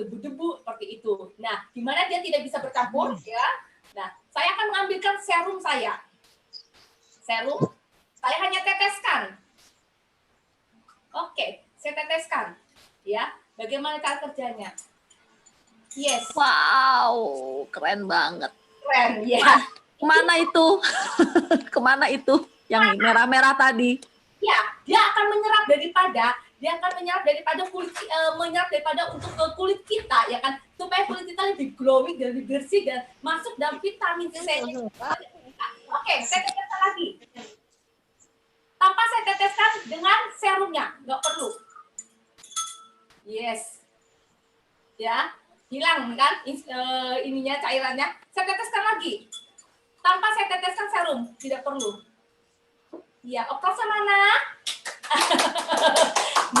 berdebu-debu seperti itu. Nah, di mana dia tidak bisa bercampur ya. Nah, saya akan mengambilkan serum saya. Serum, saya hanya teteskan. Oke, saya teteskan. Ya, bagaimana cara kerjanya? Yes. Wow, keren banget. Keren, ya. Kemana itu? Kemana itu? Yang merah-merah tadi? Ya, dia akan menyerap daripada untuk kulit kita, ya kan, supaya kulit kita lebih glowing dan lebih bersih dan masuk dalam vitamin C. Oke, saya teteskan lagi. Tanpa saya teteskan dengan serumnya, nggak perlu. Yes. Ya, hilang kan ininya, cairannya. Saya teteskan lagi. Tanpa saya teteskan serum, tidak perlu. Ya, oplasnya mana?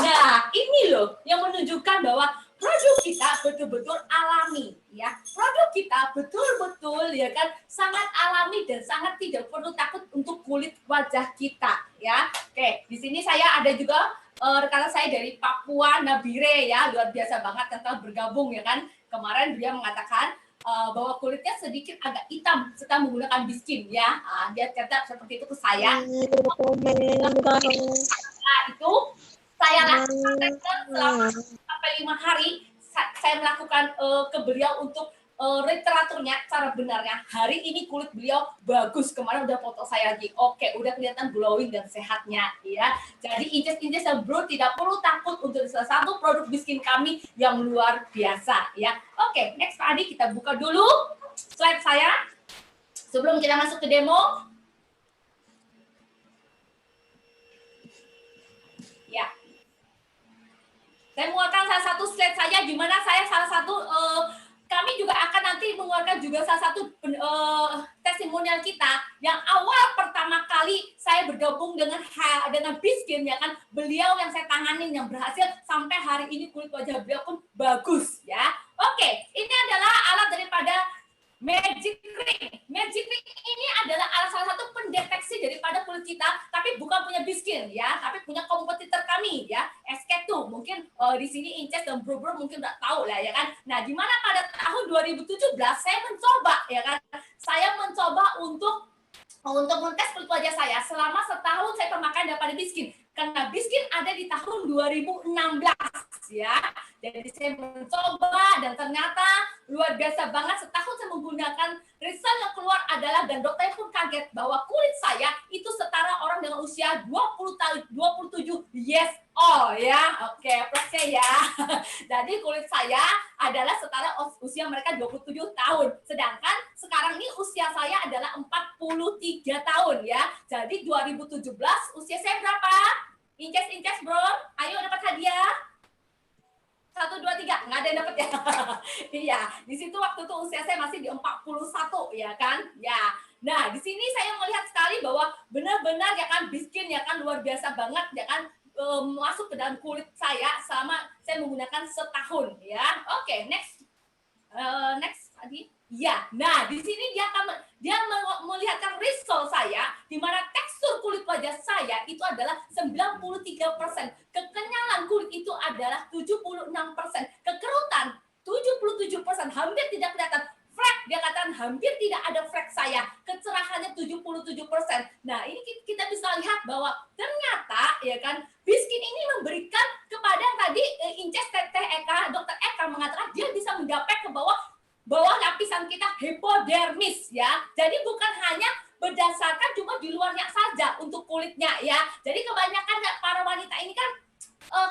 Nah, ini loh yang menunjukkan bahwa produk kita betul-betul alami, ya. Produk kita betul-betul, ya kan, sangat alami dan sangat tidak perlu takut untuk kulit wajah kita, ya. Oke, di sini saya ada juga rekan saya dari Papua, Nabire, ya, luar biasa banget yang telah bergabung, ya kan. Kemarin dia mengatakan bahwa kulitnya sedikit agak hitam setelah menggunakan biskin, ya. Dia kata seperti itu ke saya. Nah, itu saya lakukan selama sampai 5 hari. Saya melakukan ke beliau untuk literaturnya, cara benarnya. Hari ini kulit beliau bagus. Kemarin udah foto saya lagi. Oke, udah kelihatan glowing dan sehatnya, ya. Jadi Inces dan Bro tidak perlu takut untuk salah satu produk biskin kami yang luar biasa, ya. Oke, next Pak Adi, kita buka dulu slide saya sebelum kita masuk ke demo. Ya. Saya mengeluarkan salah satu slide saya di mana saya salah satu kami juga akan nanti mengeluarkan juga salah satu testimonial kita yang awal pertama kali saya bergabung dengan Biskin, ya kan, beliau yang saya tanganin yang berhasil sampai hari ini kulit wajah beliau pun bagus, ya. Oke, ini adalah alat daripada Magic Ring. Magic Ring ini adalah salah satu pendeteksi daripada kulit kita, tapi bukan punya Biskin, ya, tapi punya kompetitor kami, ya, SK2. Mungkin di sini Inces dan Bro mungkin udah tahu lah, ya kan. Nah, di mana pada tahun 2017 saya mencoba, ya kan, saya mencoba untuk mentes kulit wajah saya selama setahun. Saya pemakaian daripada Biskin karena Biskin ada di tahun 2016, ya. Jadi saya mencoba dan ternyata luar biasa banget. Setahun saya menggunakan, result yang keluar adalah, dan dokter pun kaget bahwa kulit saya itu setara orang dengan usia 20 tahun, 27 years old, ya. Oke, plusnya ya. Jadi kulit saya adalah setara usia mereka 27 tahun. Sedangkan sekarang ini usia saya adalah 43 tahun, ya. Jadi 2017 usia saya berapa? Inces Bro, ayo dapat hadiah. 1, 2, 3, nggak ada yang dapat, ya. Iya, di situ waktu itu usia saya masih di 41, ya kan, ya. Nah, di sini saya melihat sekali bahwa benar-benar, ya kan, Biskin, ya kan, luar biasa banget, ya kan, masuk ke dalam kulit saya selama saya menggunakan setahun, ya. Oke, next tadi. Ya, nah di sini dia melihatkan result saya di mana tekstur kulit wajah saya itu adalah 93%, kekenyalan kulit itu adalah 76%, kekerutan 77%, hampir tidak kelihatan. Flek, dia katakan hampir tidak ada flek saya, kecerahannya 77%. Nah, ini kita bisa lihat bahwa ternyata, ya kan, Biskin ini memberikan kepada yang tadi Inces Dr. Eka mengatakan dia bisa menggapai ke bawah lapisan kita hipodermis, ya. Jadi bukan hanya berdasarkan cuma di luarnya saja untuk kulitnya, ya. Jadi kebanyakan para wanita ini kan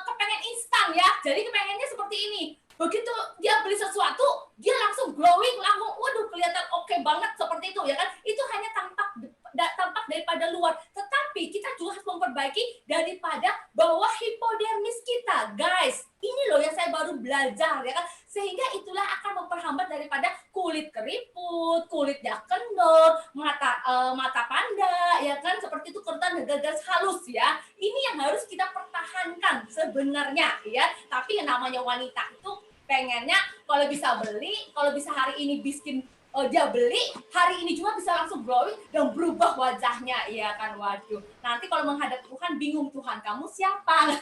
kepengen instan, ya. Jadi kepengennya seperti ini. Begitu dia beli sesuatu, dia langsung glowing, langsung waduh kelihatan oke banget seperti itu, ya kan. Itu hanya tampak daripada luar, tetapi kita juga harus memperbaiki daripada bawah hipodermis kita, guys. Ini loh yang saya baru belajar, ya kan. Sehingga itulah akan memperhambat daripada kulit keriput, kulitnya kendor, mata panda, ya kan, seperti itu, kerutan dan gagas halus, ya. Ini yang harus kita pertahankan sebenarnya, ya. Tapi yang namanya wanita itu pengennya kalau bisa beli, kalau bisa hari ini Biskin dia beli, hari ini juga bisa langsung glowing dan berubah wajahnya, ya kan. Waduh, nanti kalau menghadap Tuhan bingung, Tuhan kamu siapa?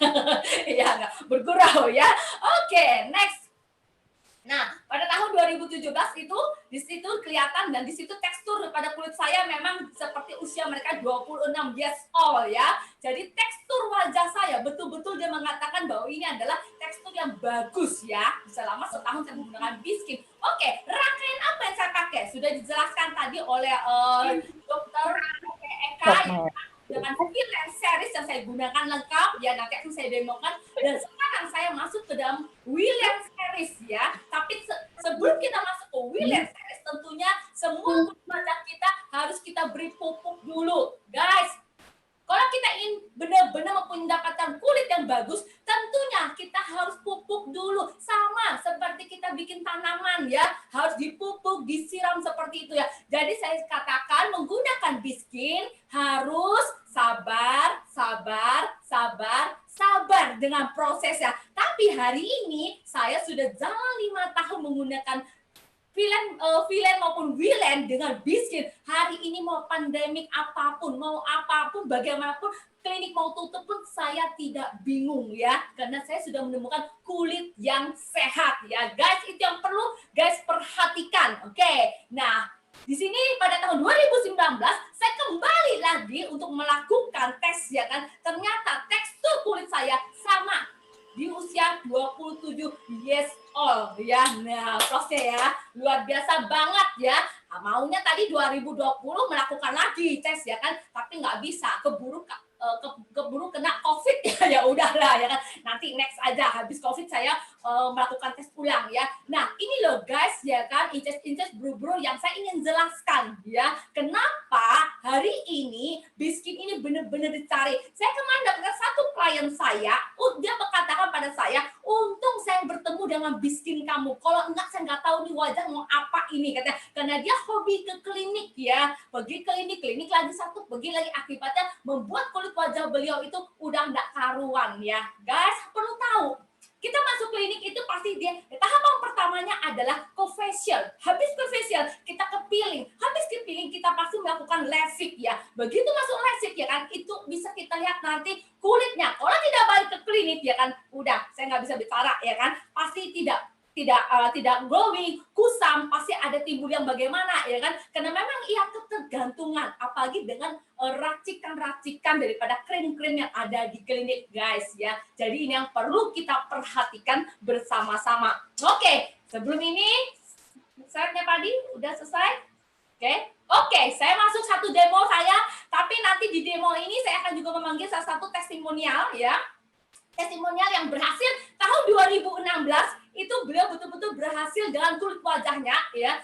Ya enggak, bergurau, ya. Oke, next. Nah, pada tahun 2017 itu di situ kelihatan dan di situ tekstur pada kulit saya memang seperti usia mereka 26 years old ya. Jadi tekstur wajah saya betul-betul dia mengatakan bahwa ini adalah tekstur yang bagus ya. Selama setahun saya menggunakan Biskin. Oke, rangkaian apa yang saya pakai? Sudah dijelaskan tadi oleh dokter Eka ya, dengan freelance series yang saya gunakan lengkap ya, nanti akan saya demokan. Dan sekarang saya masuk ke dalam William series ya. Tapi sebelum kita masuk ke William series, tentunya semua kulit wajah kita harus kita beri pupuk dulu, guys. Kalau kita ingin benar-benar mendapatkan kulit yang bagus, tentunya kita harus pupuk dulu. Sama seperti kita bikin tanaman ya, harus dipupuk, disiram seperti itu ya. Jadi saya katakan menggunakan Biskin harus sabar, sabar, sabar, sabar dengan prosesnya. Tapi hari ini saya sudah jalan 5 tahun menggunakan Villain maupun Willen dengan Biskin. Hari ini mau pandemik apapun, mau apapun, bagaimanapun, klinik mau tutup pun saya tidak bingung ya. Karena saya sudah menemukan kulit yang sehat ya. Guys, itu yang perlu guys perhatikan. Oke, nah di sini pada tahun 2019 saya kembali lagi untuk melakukan tes ya kan. Ternyata tekstur kulit saya sama di usia 27 years old ya. Nah, prosesnya ya luar biasa banget ya. Maunya tadi 2020 melakukan lagi tes ya kan, tapi nggak bisa, keburu kena COVID ya udahlah ya kan. Nanti next aja habis COVID saya melakukan tes ulang ya. Nah, ini loh guys ya kan, inces bro yang saya ingin jelaskan ya. Kenapa hari ini Biskin ini benar-benar dicari. Saya kemarin dapatkan satu klien saya, dia berkatakan pada saya, untung saya bertemu dengan Biskin kamu. Kalau enggak saya nggak tahu nih wajah mau apa ini katanya. Karena dia hobi ke klinik ya, pergi klinik lagi satu, pergi lagi, akibatnya membuat kulit wajah beliau itu udah nggak karuan ya. Guys, perlu tahu. Kita masuk klinik itu pasti tahapan pertamanya adalah ke facial. Habis ke facial, kita ke peeling. Habis ke peeling, kita pasti melakukan lasik ya. Begitu masuk lasik ya kan, itu bisa kita lihat nanti kulitnya. Kalau tidak balik ke klinik ya kan, udah saya nggak bisa bicara ya kan, pasti tidak glowing, kusam, pasti ada timbul yang bagaimana ya kan, karena memang ia ketergantungan, apalagi dengan racikan-racikan daripada krim-krim yang ada di klinik guys ya. Jadi ini yang perlu kita perhatikan bersama-sama. Oke, sebelum ini slide-nya tadi udah selesai. Oke, saya masuk satu demo saya, tapi nanti di demo ini saya akan juga memanggil salah satu testimonial ya. Testimonial yang berhasil tahun 2016 itu beliau betul-betul berhasil dengan kulit wajahnya ya.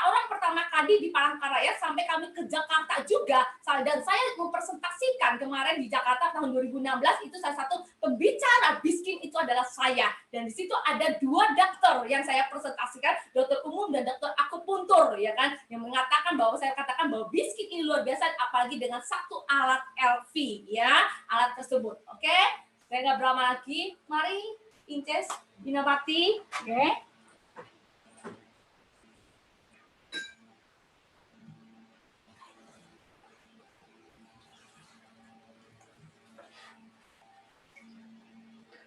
Orang pertama kali di Palangkaraya sampai kami ke Jakarta juga, dan saya mempresentasikan kemarin di Jakarta tahun 2016 itu salah satu pembicara Biskin itu adalah saya, dan di situ ada 2 dokter yang saya presentasikan, dokter umum dan dokter akupuntur ya kan, yang mengatakan bahwa saya katakan bahwa Biskin ini luar biasa, apalagi dengan satu alat LV ya, alat tersebut. Oke. Saya nggak berlama lagi, mari Inces Dinabati, oke.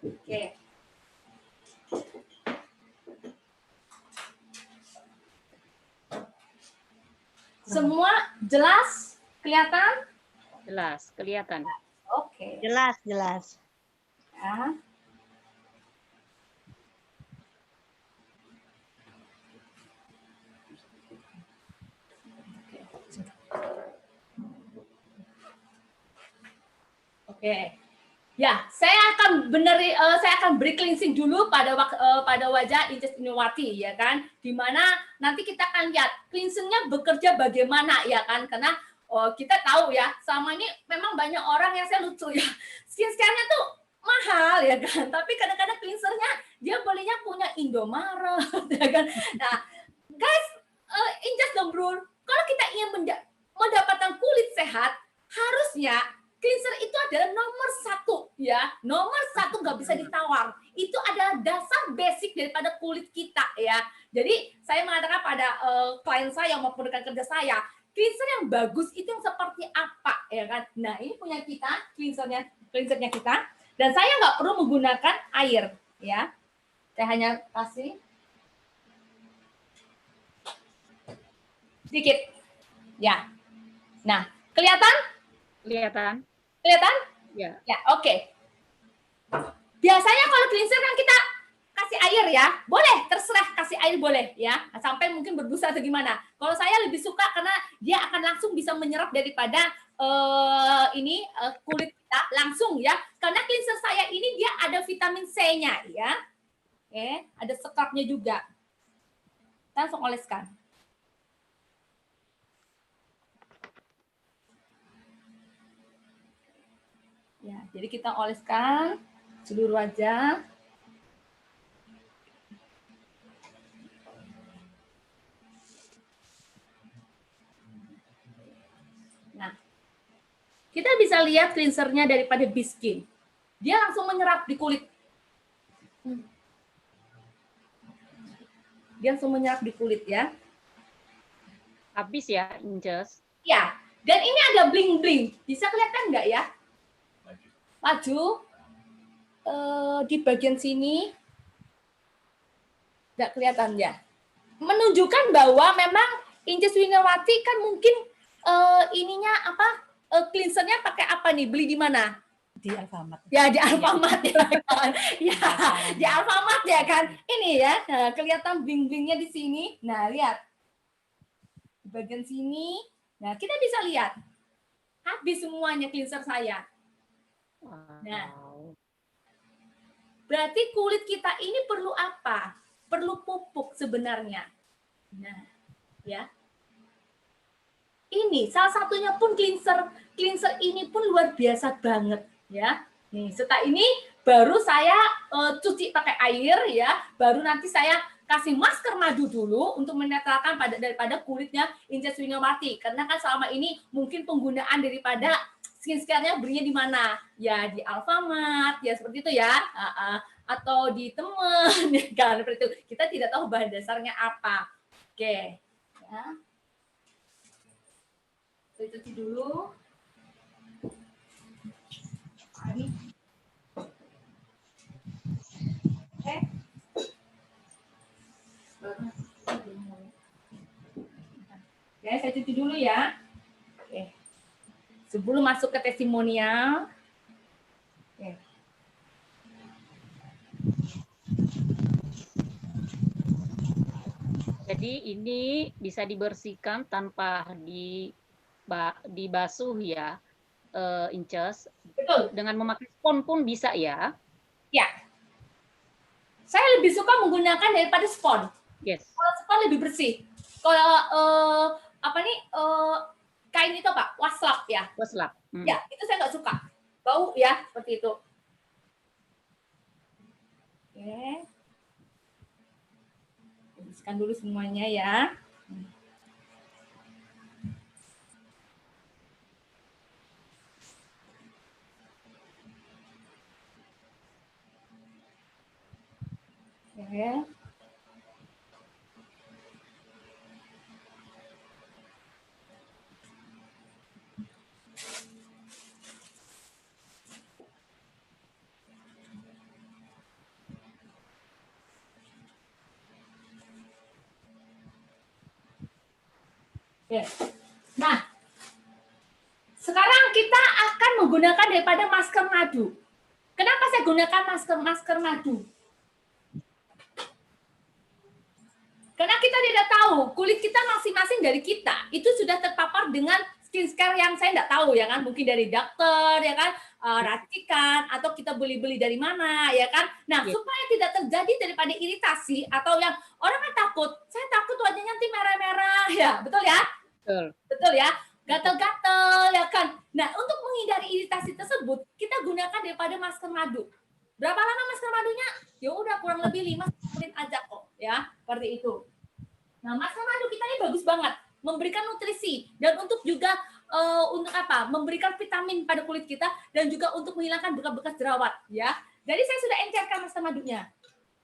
Oke. Semua jelas, kelihatan? Jelas, kelihatan. Oke. Jelas. Ya. Oke. Ya, saya akan beri cleansing dulu pada wajah Inces Dinawati ya kan. Dimana nanti kita akan lihat cleansingnya bekerja bagaimana ya kan, karena kita tahu ya, sama ini memang banyak orang yang saya lucu ya. Skincare-nya tuh mahal ya kan, tapi kadang-kadang cleansernya dia belinya punya Indomaret ya kan. Nah, guys, Inces dan Bro, kalau kita ingin mendapatkan kulit sehat, harusnya cleanser itu adalah nomor 1 ya, nomor 1 nggak bisa ditawar. Itu adalah dasar basic daripada kulit kita ya. Jadi saya mengatakan pada klien saya maupun rekan kerja saya, cleanser yang bagus itu yang seperti apa ya kan. Nah, ini punya kita cleansernya kita, dan saya nggak perlu menggunakan air ya. Saya hanya kasih Sedikit. Ya. Nah, kelihatan? Kelihatan? Kelihatan? Ya. Ya, oke. Biasanya kalau cleanser kan kita kasih air ya. Boleh, terserah kasih air boleh ya. Sampai mungkin berbusa atau gimana. Kalau saya lebih suka karena dia akan langsung bisa menyerap daripada kulit kita langsung ya. Karena cleanser saya ini dia ada vitamin C-nya ya. Oke, ada scrubnya juga. Langsung oleskan. Ya, jadi kita oleskan seluruh wajah. Nah, kita bisa lihat cleansernya daripada Biskin. Dia langsung menyerap di kulit. Dia langsung menyerap di kulit ya. Habis ya, Inces? Ya, dan ini ada bling-bling. Bisa kelihatan nggak ya? Maju. Di bagian sini. Nggak kelihatan ya? Menunjukkan bahwa memang Inces Winawati kan mungkin ininya apa? Cleansernya pakai apa nih? Beli di mana? Di Alfamart. Ya di Alfamart ya kan. Ya, di Alfamart ya kan. Ini ya, nah, kelihatan bling-blingnya di sini. Nah, lihat. Di bagian sini. Nah, kita bisa lihat. Habis semuanya cleanser saya. Nah, berarti kulit kita ini perlu apa? Perlu pupuk sebenarnya. Nah, ya. Ini salah satunya pun cleanser ini pun luar biasa banget ya. Nih, setelah ini baru saya cuci pakai air ya, baru nanti saya kasih masker madu dulu untuk menetralkan daripada kulitnya Inces Winawati. Karena kan selama ini mungkin penggunaan daripada skincare-nya belinya di mana? Ya di Alfamart, ya seperti itu ya. Atau di temen, ya kan seperti itu. Kita tidak tahu bahan dasarnya apa. Oke. Ya. Saya cuci dulu. Oke. Oke, saya cuci dulu ya. Oke. Sebelum masuk ke testimonial. Oke. Jadi ini bisa dibersihkan tanpa dibasuh ya, Inces. Betul. Dengan memakai spons pun bisa ya? Ya. Saya lebih suka menggunakan daripada spons. Yes. Kalau spons lebih bersih. Kalau kain itu Pak, waslap ya. Waslap. Ya, itu saya nggak suka. Bau ya, seperti itu. Oke. Bersihkan dulu semuanya ya. Oke. Nah, sekarang kita akan menggunakan daripada masker madu. Kenapa saya gunakan masker madu? Karena kita tidak tahu kulit kita masing-masing dari kita itu sudah terpapar dengan skincare yang saya tidak tahu ya kan, mungkin dari dokter ya kan, racikan atau kita beli-beli dari mana ya kan. Nah, supaya tidak terjadi daripada iritasi atau yang orang kan takut, saya takut wajahnya nanti merah-merah ya, betul ya? Betul ya, gatel-gatel ya kan. Nah, untuk menghindari iritasi tersebut, kita gunakan daripada masker madu. Berapa lama masker madunya? Ya udah kurang lebih 5 menit aja kok ya, seperti itu. Nah, masker madu kita ini bagus banget, memberikan nutrisi dan untuk juga untuk apa? Memberikan vitamin pada kulit kita dan juga untuk menghilangkan bekas-bekas jerawat ya. Jadi saya sudah encerkan masker madunya.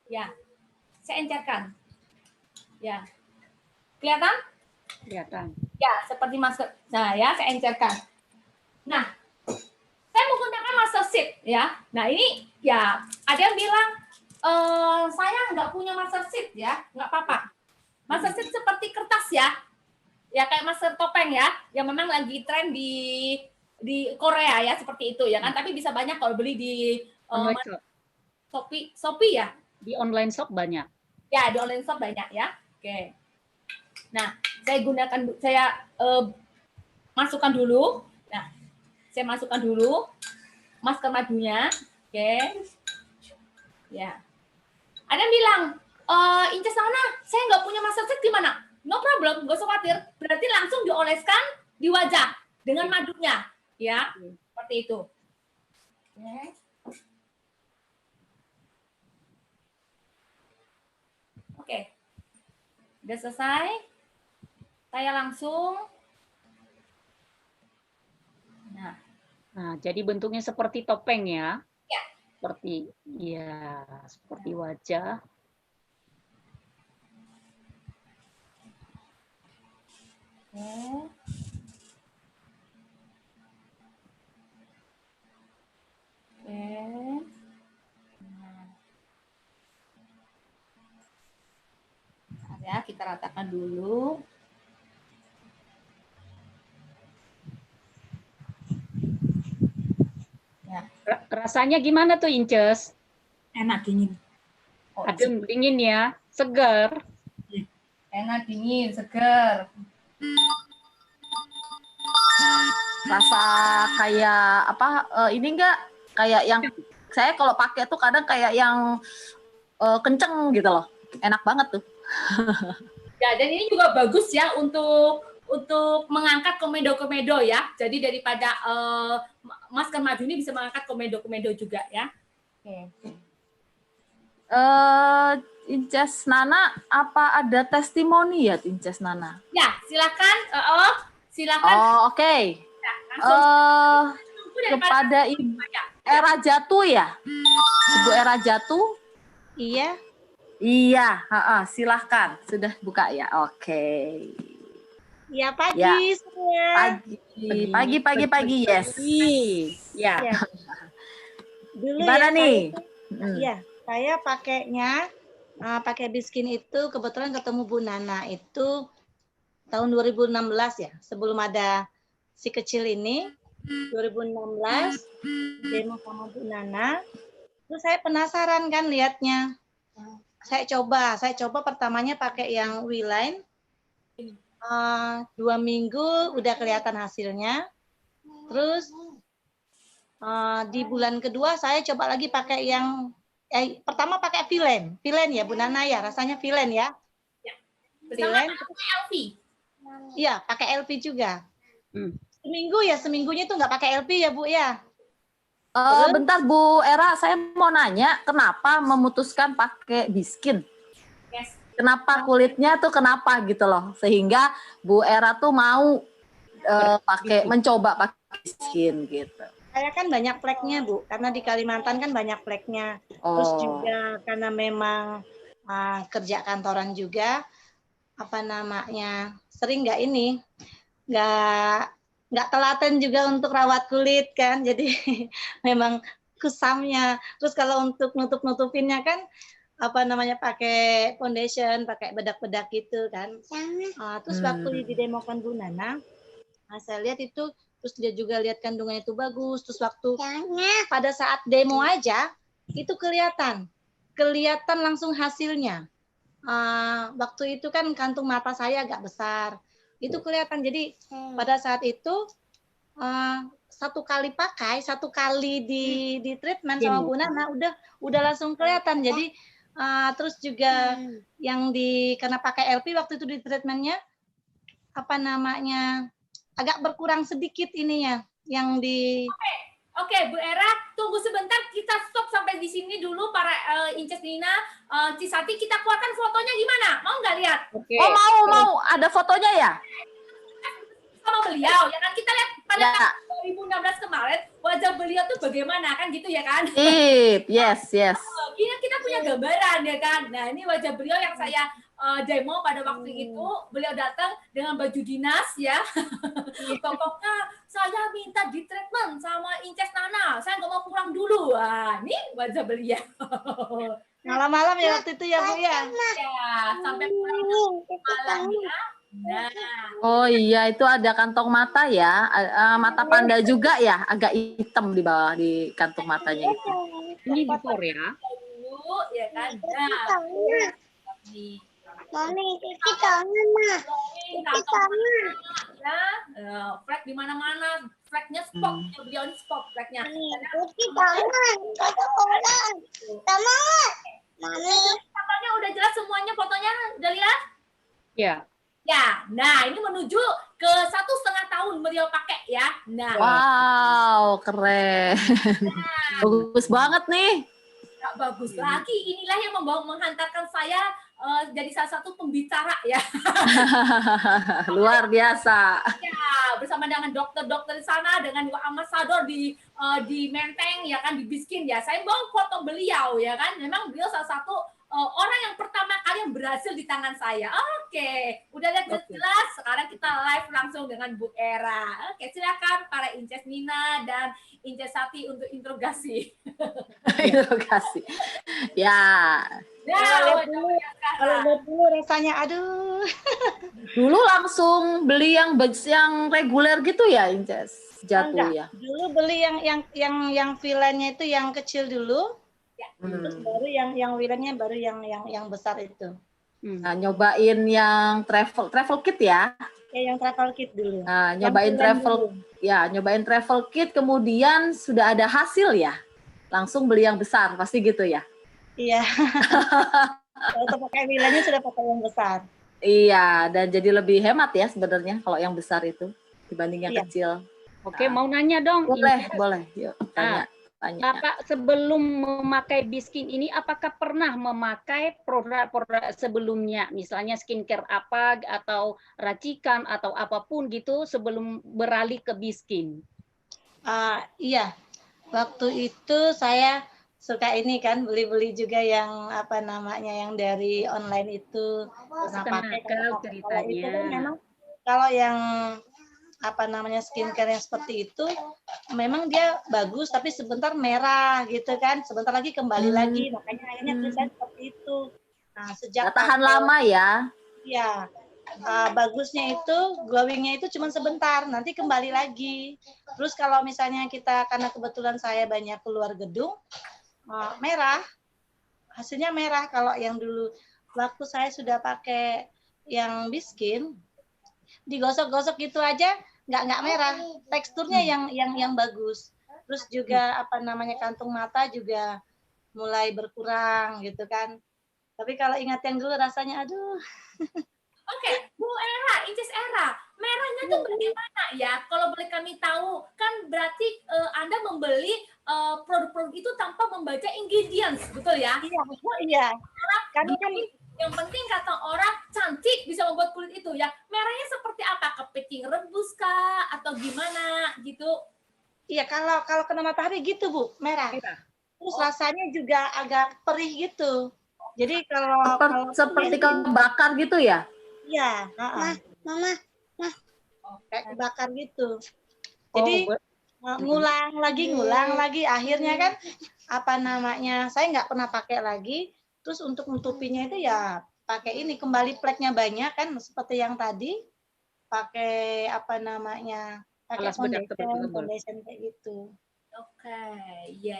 Ya. Saya encerkan. Ya. Kelihatan? Kelihatan. Ya, seperti masker. Nah, ya, saya encerkan. Nah, saya menggunakan masker sheet, ya. Nah, ini, ya, ada yang bilang, saya nggak punya masker sheet, ya. Nggak apa-apa. Masker sheet seperti kertas, ya. ya kayak masker topeng ya, yang memang lagi tren di Korea ya seperti itu ya kan. Tapi bisa banyak kalau beli di Online shop. Shopee ya. Di online shop banyak. Ya, di online shop banyak ya. Oke. Nah, saya masukkan dulu. Nah, saya masukkan dulu masker madunya. Oke. Ya. Ada yang bilang, Inces Nana, saya nggak punya masker set gimana? No problem, nggak usah khawatir. Berarti langsung dioleskan di wajah dengan madunya. Ya, seperti itu. Oke. Oke. Udah selesai. Saya langsung. Nah, jadi bentuknya seperti topeng ya. Ya. Seperti wajah. Oke. Ya, kita ratakan dulu. Ya. Rasanya gimana tuh, Inces? Enak dingin. Adem, dingin ya, segar. Enak dingin, segar. Rasa kayak apa? Ini enggak kayak yang saya kalau pakai tuh kadang kayak yang kenceng gitu loh. Enak banget tuh. Ya, dan ini juga bagus ya untuk mengangkat komedo-komedo ya. Jadi daripada masker madu ini bisa mengangkat komedo-komedo juga ya. Oke. Inces Nana, apa ada testimoni ya, Inces Nana? Ya, silakan. Silakan. Oh, oke. Ya, langsung. Kepada Ibu Era Jatuh ya? Ibu Era Jatuh? Iya. Iya, silahkan. Sudah buka ya? Oke. Iya, pagi Ya. semua. Pagi, yes. Ya. Ya. Dulu Gimana ya, nih? Iya, saya pakainya pakai biskin itu kebetulan ketemu Bu Nana itu tahun 2016 ya, sebelum ada si kecil ini. 2016 demo sama Bu Nana. Terus saya penasaran kan lihatnya. Saya coba pertamanya pakai yang W-Line. 2 minggu udah kelihatan hasilnya. Terus di bulan kedua saya coba lagi pakai yang pertama pakai Villain ya Bu Nana ya, rasanya Villain ya. Bersama Villain. LV. Iya, pakai LV juga. Seminggunya itu nggak pakai LV ya Bu ya. Bentar Bu Era, saya mau nanya kenapa memutuskan pakai biskin? Yes. Kenapa kulitnya tuh kenapa gitu loh, sehingga Bu Era tuh mau mencoba pakai biskin gitu. Saya kan banyak fleknya Bu, karena di Kalimantan kan banyak fleknya. Terus juga karena memang kerja kantoran juga, sering nggak telaten juga untuk rawat kulit kan, jadi memang kusamnya. Terus kalau untuk nutupinnya kan pakai foundation, pakai bedak-bedak gitu kan. Terus waktu didemokan Bu Nana, saya lihat itu, terus dia juga lihat kandungannya itu bagus. Terus waktu pada saat demo aja itu kelihatan langsung hasilnya. Waktu itu kan kantung mata saya agak besar. Itu kelihatan. Jadi pada saat itu satu kali di treatment sama Bu Nana udah langsung kelihatan. Jadi terus juga yang karena pakai LP waktu itu di treatmentnya agak berkurang sedikit ininya yang di. Oke, Bu Era, tunggu sebentar, kita stop sampai di sini dulu para Inces Nina, Cisati, kita keluarkan fotonya gimana? Mau nggak lihat? Oke. Oh mau, ada fotonya ya? Sama beliau, ya kan kita lihat pada tahun 2016 kemarin wajah beliau tuh bagaimana kan gitu ya kan? Yes. Ini kita punya gambaran ya kan. Nah ini wajah beliau yang saya demo pada waktu itu, beliau datang dengan baju dinas ya. Pokoknya saya minta di treatment sama Inces Nana, saya nggak mau pulang dulu. Wah, ini wajah beliau. Malam-malam ya waktu itu ya Bu ya. Ya, sampai pulang malamnya Nah, Oh iya, itu ada kantong mata ya. Mata panda juga ya, agak hitam di bawah di kantong matanya itu. Ini before ya. dulu ya kan. Nah, nih. Mami, cuci tangan, Ma. Kantong ya, flag di mana-mana. Flagnya spot, beliau ini spot flagnya. Mami, cuci tangan. Kata orang. Sama, Mami. Fotonya udah jelas semuanya, fotonya udah lihat? Ya. Ya, nah ini menuju ke 1,5 tahun beliau pakai ya. Nah, Wow, keren. Bagus banget nih. nggak bagus lagi. Inilah yang menghantarkan saya jadi salah satu pembicara ya. Luar biasa. Ya, bersama dengan dokter-dokter di sana, dengan ambasador di Menteng ya kan, di Biskin ya. Saya bawa foto beliau ya kan. Memang beliau salah satu orang yang pertama kali yang berhasil di tangan saya. Oke, udah lihat jelas. Sekarang kita live langsung dengan Bu Era. Oke, silakan para Inces Nina dan Inces Sati untuk interogasi. Interogasi. Ya. Ya, Kalau lihat dulu rasanya, aduh. Dulu langsung beli yang reguler gitu ya, Inces? Jatuh ya. Dulu beli yang villainnya itu yang kecil dulu. Terus baru yang villainnya baru yang besar itu. Nah, nyobain yang travel kit ya. Ya, yang travel kit dulu. Nah, nyobain nyobain travel kit, kemudian sudah ada hasil ya. Langsung beli yang besar, pasti gitu ya. Iya. Kalau pakai villainnya sudah pakai yang besar. Iya, dan jadi lebih hemat ya sebenarnya kalau yang besar itu dibanding yang kecil. Oke, mau nanya dong. Boleh. Yuk, tanya. Bapak sebelum memakai Biskin ini, apakah pernah memakai produk-produk sebelumnya, misalnya skincare apa atau racikan atau apapun gitu sebelum beralih ke Biskin? Iya, waktu itu saya suka ini kan beli-beli juga yang apa namanya yang dari online itu pernah pakai. Kalau itu kan memang kalau yang apa namanya skincare yang seperti itu memang dia bagus tapi sebentar merah gitu kan, sebentar lagi kembali lagi, makanya akhirnya tulisan seperti itu. Nah, sejak tahan lama ya. Iya. Bagusnya itu glowingnya itu cuma sebentar, nanti kembali lagi. Terus kalau misalnya kita, karena kebetulan saya banyak keluar gedung, merah, hasilnya merah. Kalau yang dulu waktu saya sudah pakai yang Biskin, digosok-gosok gitu aja nggak merah, teksturnya yang bagus. Terus juga apa namanya kantung mata juga mulai berkurang gitu kan. Tapi kalau ingat yang dulu rasanya aduh. Oke, Bu Era, Inces Era, merahnya tuh bagaimana ya? Kalau boleh kami tahu, kan berarti Anda membeli produk-produk itu tanpa membaca ingredients, betul ya? Iya. Karena kan yang penting kata orang cantik bisa membuat kulit itu ya. Merahnya seperti apa? Kepiting rebus kah atau gimana gitu? Iya, kalau kena matahari gitu Bu, merah. Terus rasanya juga agak perih gitu. Jadi kalau seperti kebakar gitu ya? Iya, Mama. Kayak kebakar gitu. Jadi ngulang lagi akhirnya kan apa namanya? Saya nggak pernah pakai lagi. Terus untuk nutupinya itu ya pakai ini, kembali fleknya banyak kan seperti yang tadi. Pakai apa namanya? Pakai foundation kayak gitu. Oke, iya.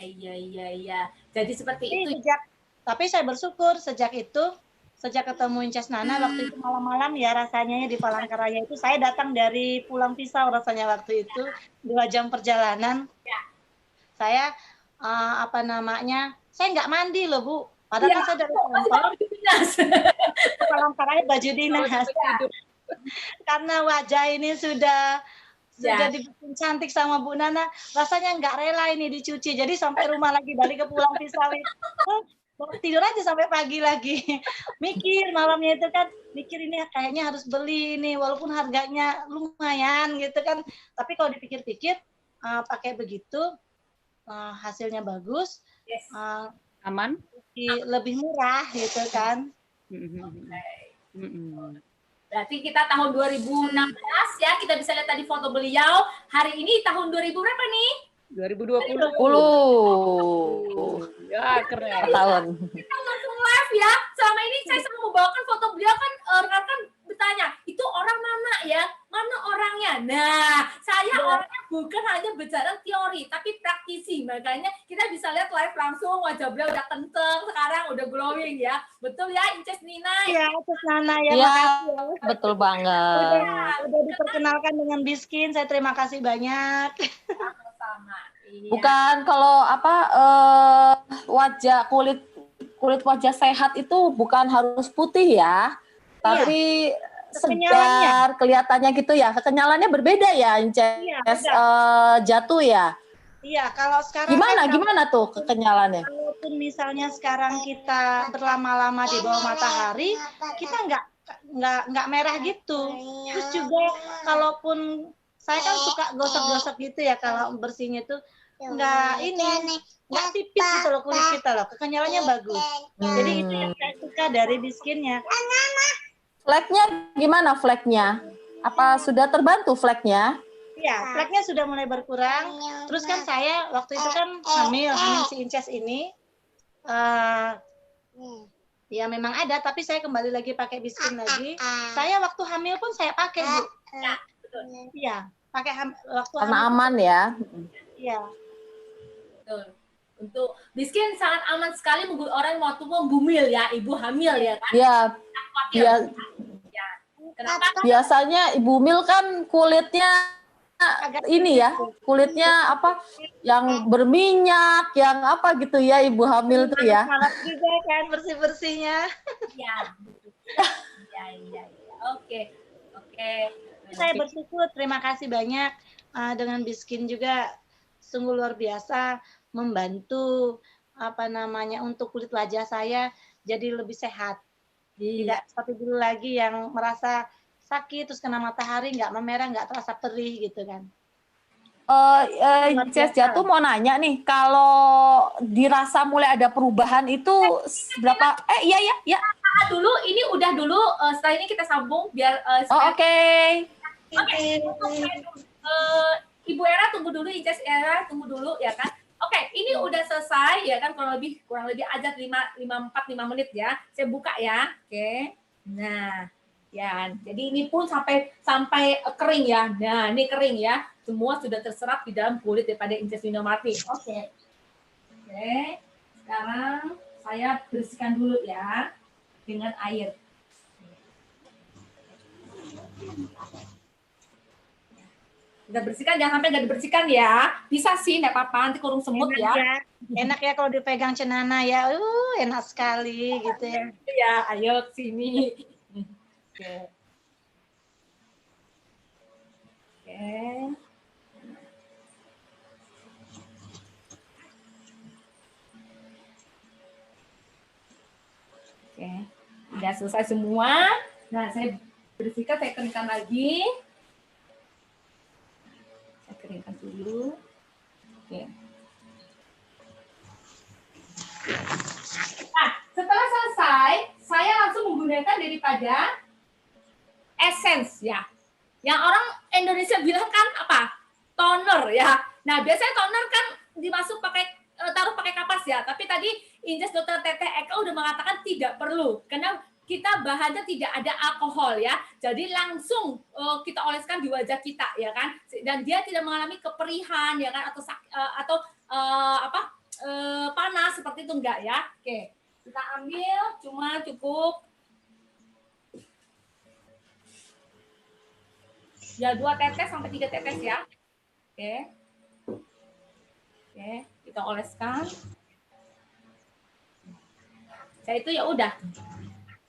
Jadi seperti itu. Tapi saya bersyukur sejak ketemu Inces Nana waktu itu malam-malam ya rasanya di Palangkaraya itu saya datang dari Pulang Pisau rasanya waktu itu 2 jam perjalanan. Ya. Saya apa namanya? Saya nggak mandi loh Bu. Padahal saya dari kantor Palangkaraya baju dinas. Karena wajah ini sudah dibikin cantik sama Bu Nana, rasanya nggak rela ini dicuci. Jadi sampai rumah lagi balik ke Pulang Pisau itu. Tidur aja sampai pagi lagi. Mikir malamnya itu kan, mikir ini kayaknya harus beli ini walaupun harganya lumayan gitu kan. Tapi kalau dipikir-pikir pakai begitu hasilnya bagus. Aman. Lebih murah gitu kan. Berarti kita tahun 2016 ya, kita bisa lihat tadi foto beliau. Hari ini tahun 2000 berapa nih? 2020. Ya, keren. Tahun. Kita langsung live ya. Selama ini saya selalu membawakan foto beliau kan rekan bertanya, itu orang mana ya? Mana orangnya? Nah, saya orangnya bukan hanya bicara teori, tapi praktisi. Makanya kita bisa lihat live langsung wajah beliau udah kenceng, sekarang udah glowing ya. Betul ya, Inces Nina? Iya, Sus Nana ya, Iya, makasih ya. betul banget. Udah diperkenalkan dengan Biskin, saya terima kasih banyak. Sama. Iya. Bukan kalau apa wajah kulit wajah sehat itu bukan harus putih ya, tapi Kekenyalannya. segar kelihatannya gitu ya. Kekenyalannya berbeda ya, Inces. Iya, Jatuh ya. Iya, kalau sekarang Gimana tuh kekenyalannya? walaupun misalnya sekarang kita berlama-lama di bawah matahari, kita nggak merah gitu. Terus juga kalaupun saya kan suka gosok-gosok gitu ya, kalau bersihnya tuh nggak tipis gitu loh kulit kita loh, kekenyalannya bagus. Jadi itu yang saya suka dari Biskinnya. Fleknya gimana fleknya? Apa sudah terbantu fleknya? Iya, fleknya sudah mulai berkurang. Terus kan saya waktu itu kan hamil si Inces ini. Ya memang ada, tapi saya kembali lagi pakai Biskin lagi. Saya waktu hamil pun saya pakai, Bu. Iya, pakai waktu Karena hamil. aman ya. Iya. Betul. Untuk Biskin sangat aman sekali orang waktu membumil ya, ibu hamil ya kan? Iya. Khawatir. Iya. Ya. Kenapa? Biasanya Ibu Mil kan kulitnya ini ya, kulitnya apa yang berminyak, yang apa gitu ya Ibu hamil tuh ya. Malas juga kan bersih-bersihnya. Ya. Ya. Oke. Saya bersyukur, terima kasih banyak dengan Biskin juga sungguh luar biasa membantu untuk kulit wajah saya jadi lebih sehat. Tidak seperti dulu lagi yang merasa sakit terus kena matahari nggak memerah, nggak terasa perih gitu kan. Inces Jatuh mau nanya nih, kalau dirasa mulai ada perubahan itu berapa? Iya. Dulu ini udah dulu, setelah ini kita sambung biar Oke. Ibu Era tunggu dulu, Inces Era tunggu dulu ya kan. Oke, ini udah selesai ya kan, kurang lebih aja 5 menit ya. Saya buka ya. Oke. Nah, ya. Jadi ini pun sampai kering ya. Nah, ini kering ya. Semua sudah terserap di dalam kulit daripada Inces Nina Marti. Oke. Sekarang saya bersihkan dulu ya dengan air. Udah bersihkan, jangan sampai nggak dibersihkan ya. Bisa sih, nggak apa-apa, nanti kurung semut ya. Enak ya kalau dipegang Cenana ya. Enak sekali gitu ya. Ya, ayo sini. Oke. Oke. Udah selesai semua. Nah, saya bersihkan, saya keringkan lagi. Keringkan dulu. Oke. Nah, setelah selesai, saya langsung menggunakan daripada essence ya. Yang orang Indonesia bilang kan apa? Toner ya. Nah, biasanya toner kan taruh pakai kapas ya. Tapi tadi Inces Dr. Teteh Eka udah mengatakan tidak perlu karena kita bahannya tidak ada alkohol ya, jadi langsung kita oleskan di wajah kita ya kan, dan dia tidak mengalami keperihan ya kan atau panas seperti itu enggak ya. Oke, kita ambil cuma cukup ya 2 tetes sampai 3 tetes ya. Oke, kita oleskan. Saya itu ya udah.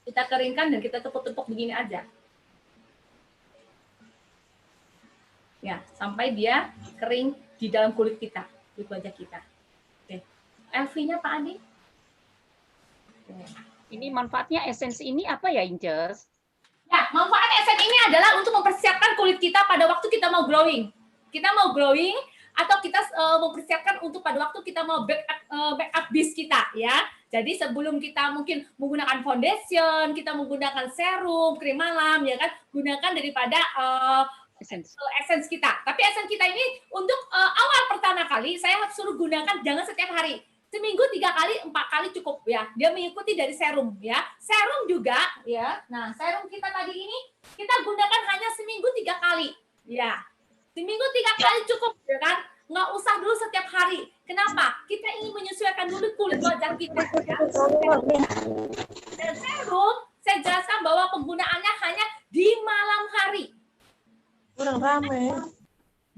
Kita keringkan dan kita tepuk-tepuk begini aja. Ya, sampai dia kering di dalam kulit kita, kulit wajah kita. Oke. LV-nya Pak Adi. Ini manfaatnya esensi ini apa ya, Inces? Ya, manfaat esensi ini adalah untuk mempersiapkan kulit kita pada waktu kita mau glowing. Kita mau glowing atau kita mempersiapkan untuk pada waktu kita mau backup base kita ya. Jadi sebelum kita mungkin menggunakan foundation, kita menggunakan serum, krim malam ya kan, gunakan daripada essence kita. Tapi essence kita ini untuk awal pertama kali saya suruh gunakan jangan setiap hari. seminggu 3 kali, 4 kali cukup ya. Dia mengikuti dari serum ya. Serum juga ya. Nah, serum kita tadi ini kita gunakan hanya seminggu 3 kali ya. Seminggu 3 kali cukup ya kan. Nggak usah dulu setiap hari. Kenapa? Kita ingin menyesuaikan dulu kulit wajah kita ya. Dan serum saya jelaskan bahwa penggunaannya hanya di malam hari. Kurang rame.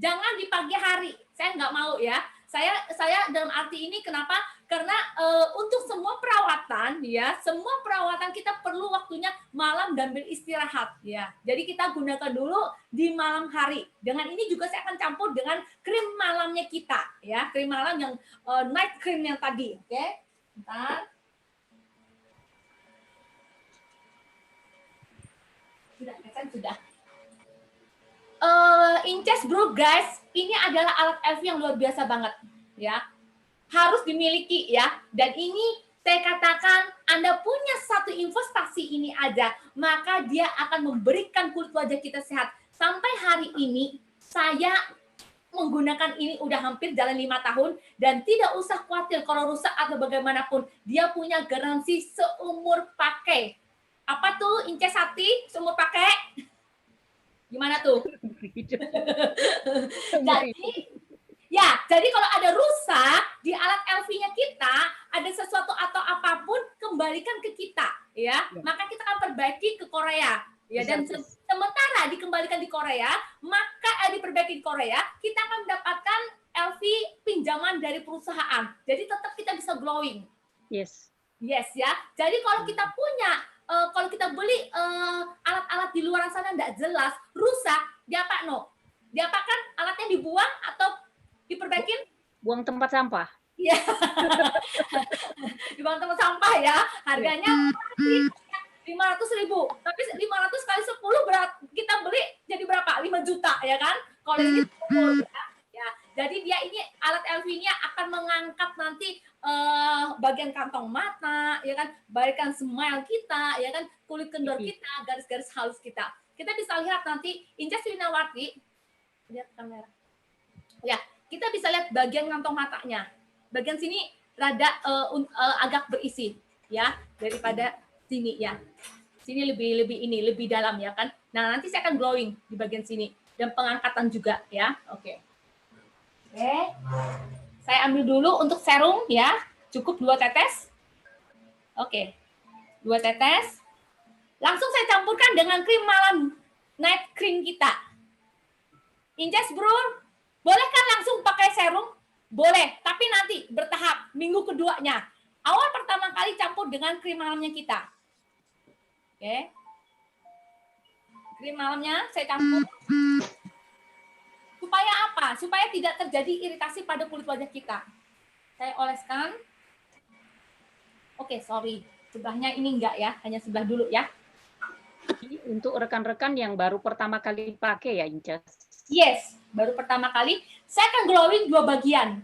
Jangan di pagi hari. Saya nggak mau ya. Saya dalam arti ini kenapa? Karena untuk semua perawatan ya, semua perawatan kita perlu waktunya malam dan beristirahat ya. Jadi kita gunakan dulu di malam hari. Dengan ini juga saya akan campur dengan krim malamnya kita ya, krim malam yang night cream yang tadi. Oke, bentar. Sudah. Inces Bro guys, ini adalah alat elf yang luar biasa banget ya, harus dimiliki ya. Dan ini saya katakan Anda punya satu investasi ini aja, maka dia akan memberikan kulit wajah kita sehat. Sampai hari ini saya menggunakan ini udah hampir jalan 5 tahun dan tidak usah khawatir kalau rusak atau bagaimanapun, dia punya garansi seumur pakai. Apa tuh Inces Hati seumur pakai? Gimana tuh? Jadi kalau ada rusak di alat LV-nya kita, ada sesuatu atau apapun, kembalikan ke kita, ya. Maka kita akan perbaiki ke Korea, ya. Dan sementara dikembalikan di Korea, maka diperbaiki di Korea, kita akan mendapatkan LV pinjaman dari perusahaan. Jadi tetap kita bisa glowing. Yes ya. Jadi kalau kita punya kalau kita beli alat-alat di luar sana tidak jelas, rusak, diapa no? Diapakan alatnya dibuang atau diperbaikin? Buang tempat sampah. Iya. Dibuang tempat sampah ya. Harganya 500.000. Tapi 500 kali 10 berat kita beli jadi berapa? 5 juta ya kan? Kalau ini ya. Jadi dia ini alat LV-nya akan mengangkat nanti bagian kantong mata, ya kan, bagian smile kita, ya kan, kulit kendor kita, garis-garis halus kita. Kita bisa lihat nanti Inces Winawati, lihat kamera. Ya, kita bisa lihat bagian kantong matanya. Bagian sini rada agak berisi, ya, daripada sini ya. Sini lebih dalam ya kan. Nah, nanti saya akan glowing di bagian sini dan pengangkatan juga ya. Oke. Saya ambil dulu untuk serum ya, cukup 2 tetes. Oke, 2 tetes. Langsung saya campurkan dengan krim malam night cream kita. Inces Bro, boleh kan langsung pakai serum? Boleh, tapi nanti bertahap, minggu keduanya. Awal pertama kali campur dengan krim malamnya kita. Oke. Krim malamnya saya campur. Supaya apa? Supaya tidak terjadi iritasi pada kulit wajah kita. Saya oleskan. Oke, sorry. Sebelahnya ini enggak ya, hanya sebelah dulu ya. Untuk rekan-rekan yang baru pertama kali pakai ya, Inces? Yes, baru pertama kali. Saya akan glowing 2 bagian.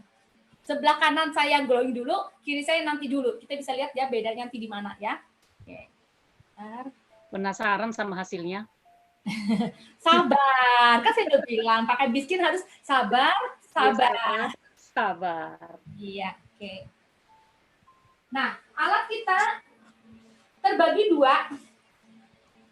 Sebelah kanan saya glowing dulu, kiri saya nanti dulu. Kita bisa lihat ya bedanya nanti di mana ya. Oke. Penasaran sama hasilnya? Sabar, kan saya udah bilang pakai biskin harus sabar. Iya, oke. Nah, alat kita terbagi 2.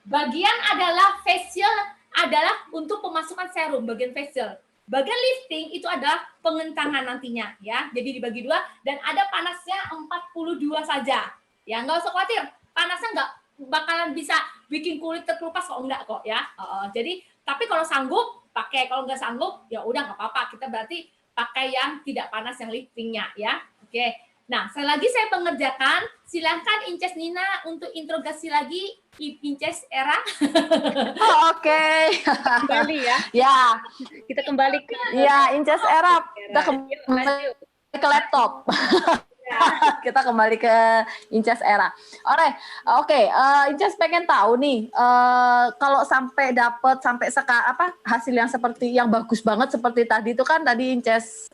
Bagian adalah facial, adalah untuk pemasukan serum, bagian facial. Bagian lifting itu adalah pengencangan nantinya ya. Jadi dibagi 2 dan ada panasnya 42 saja. Ya, nggak usah khawatir. Panasnya nggak bakalan bisa bikin kulit terkelupas kok, enggak kok ya. Jadi tapi kalau sanggup pakai, kalau nggak sanggup ya udah nggak apa-apa, kita berarti pakai yang tidak panas, yang liftingnya ya. Oke. Nah, saya pengerjakan, silahkan Inces Nina untuk interogasi lagi Inces Era. Oke. Kembali ya. Ya. Kita kembali ke Inces Era. Kita kembali ke laptop. Kita kembali ke Inces Era. Oke, Inces pengen tahu nih, kalau sampai hasil yang seperti yang bagus banget seperti tadi itu kan tadi Inces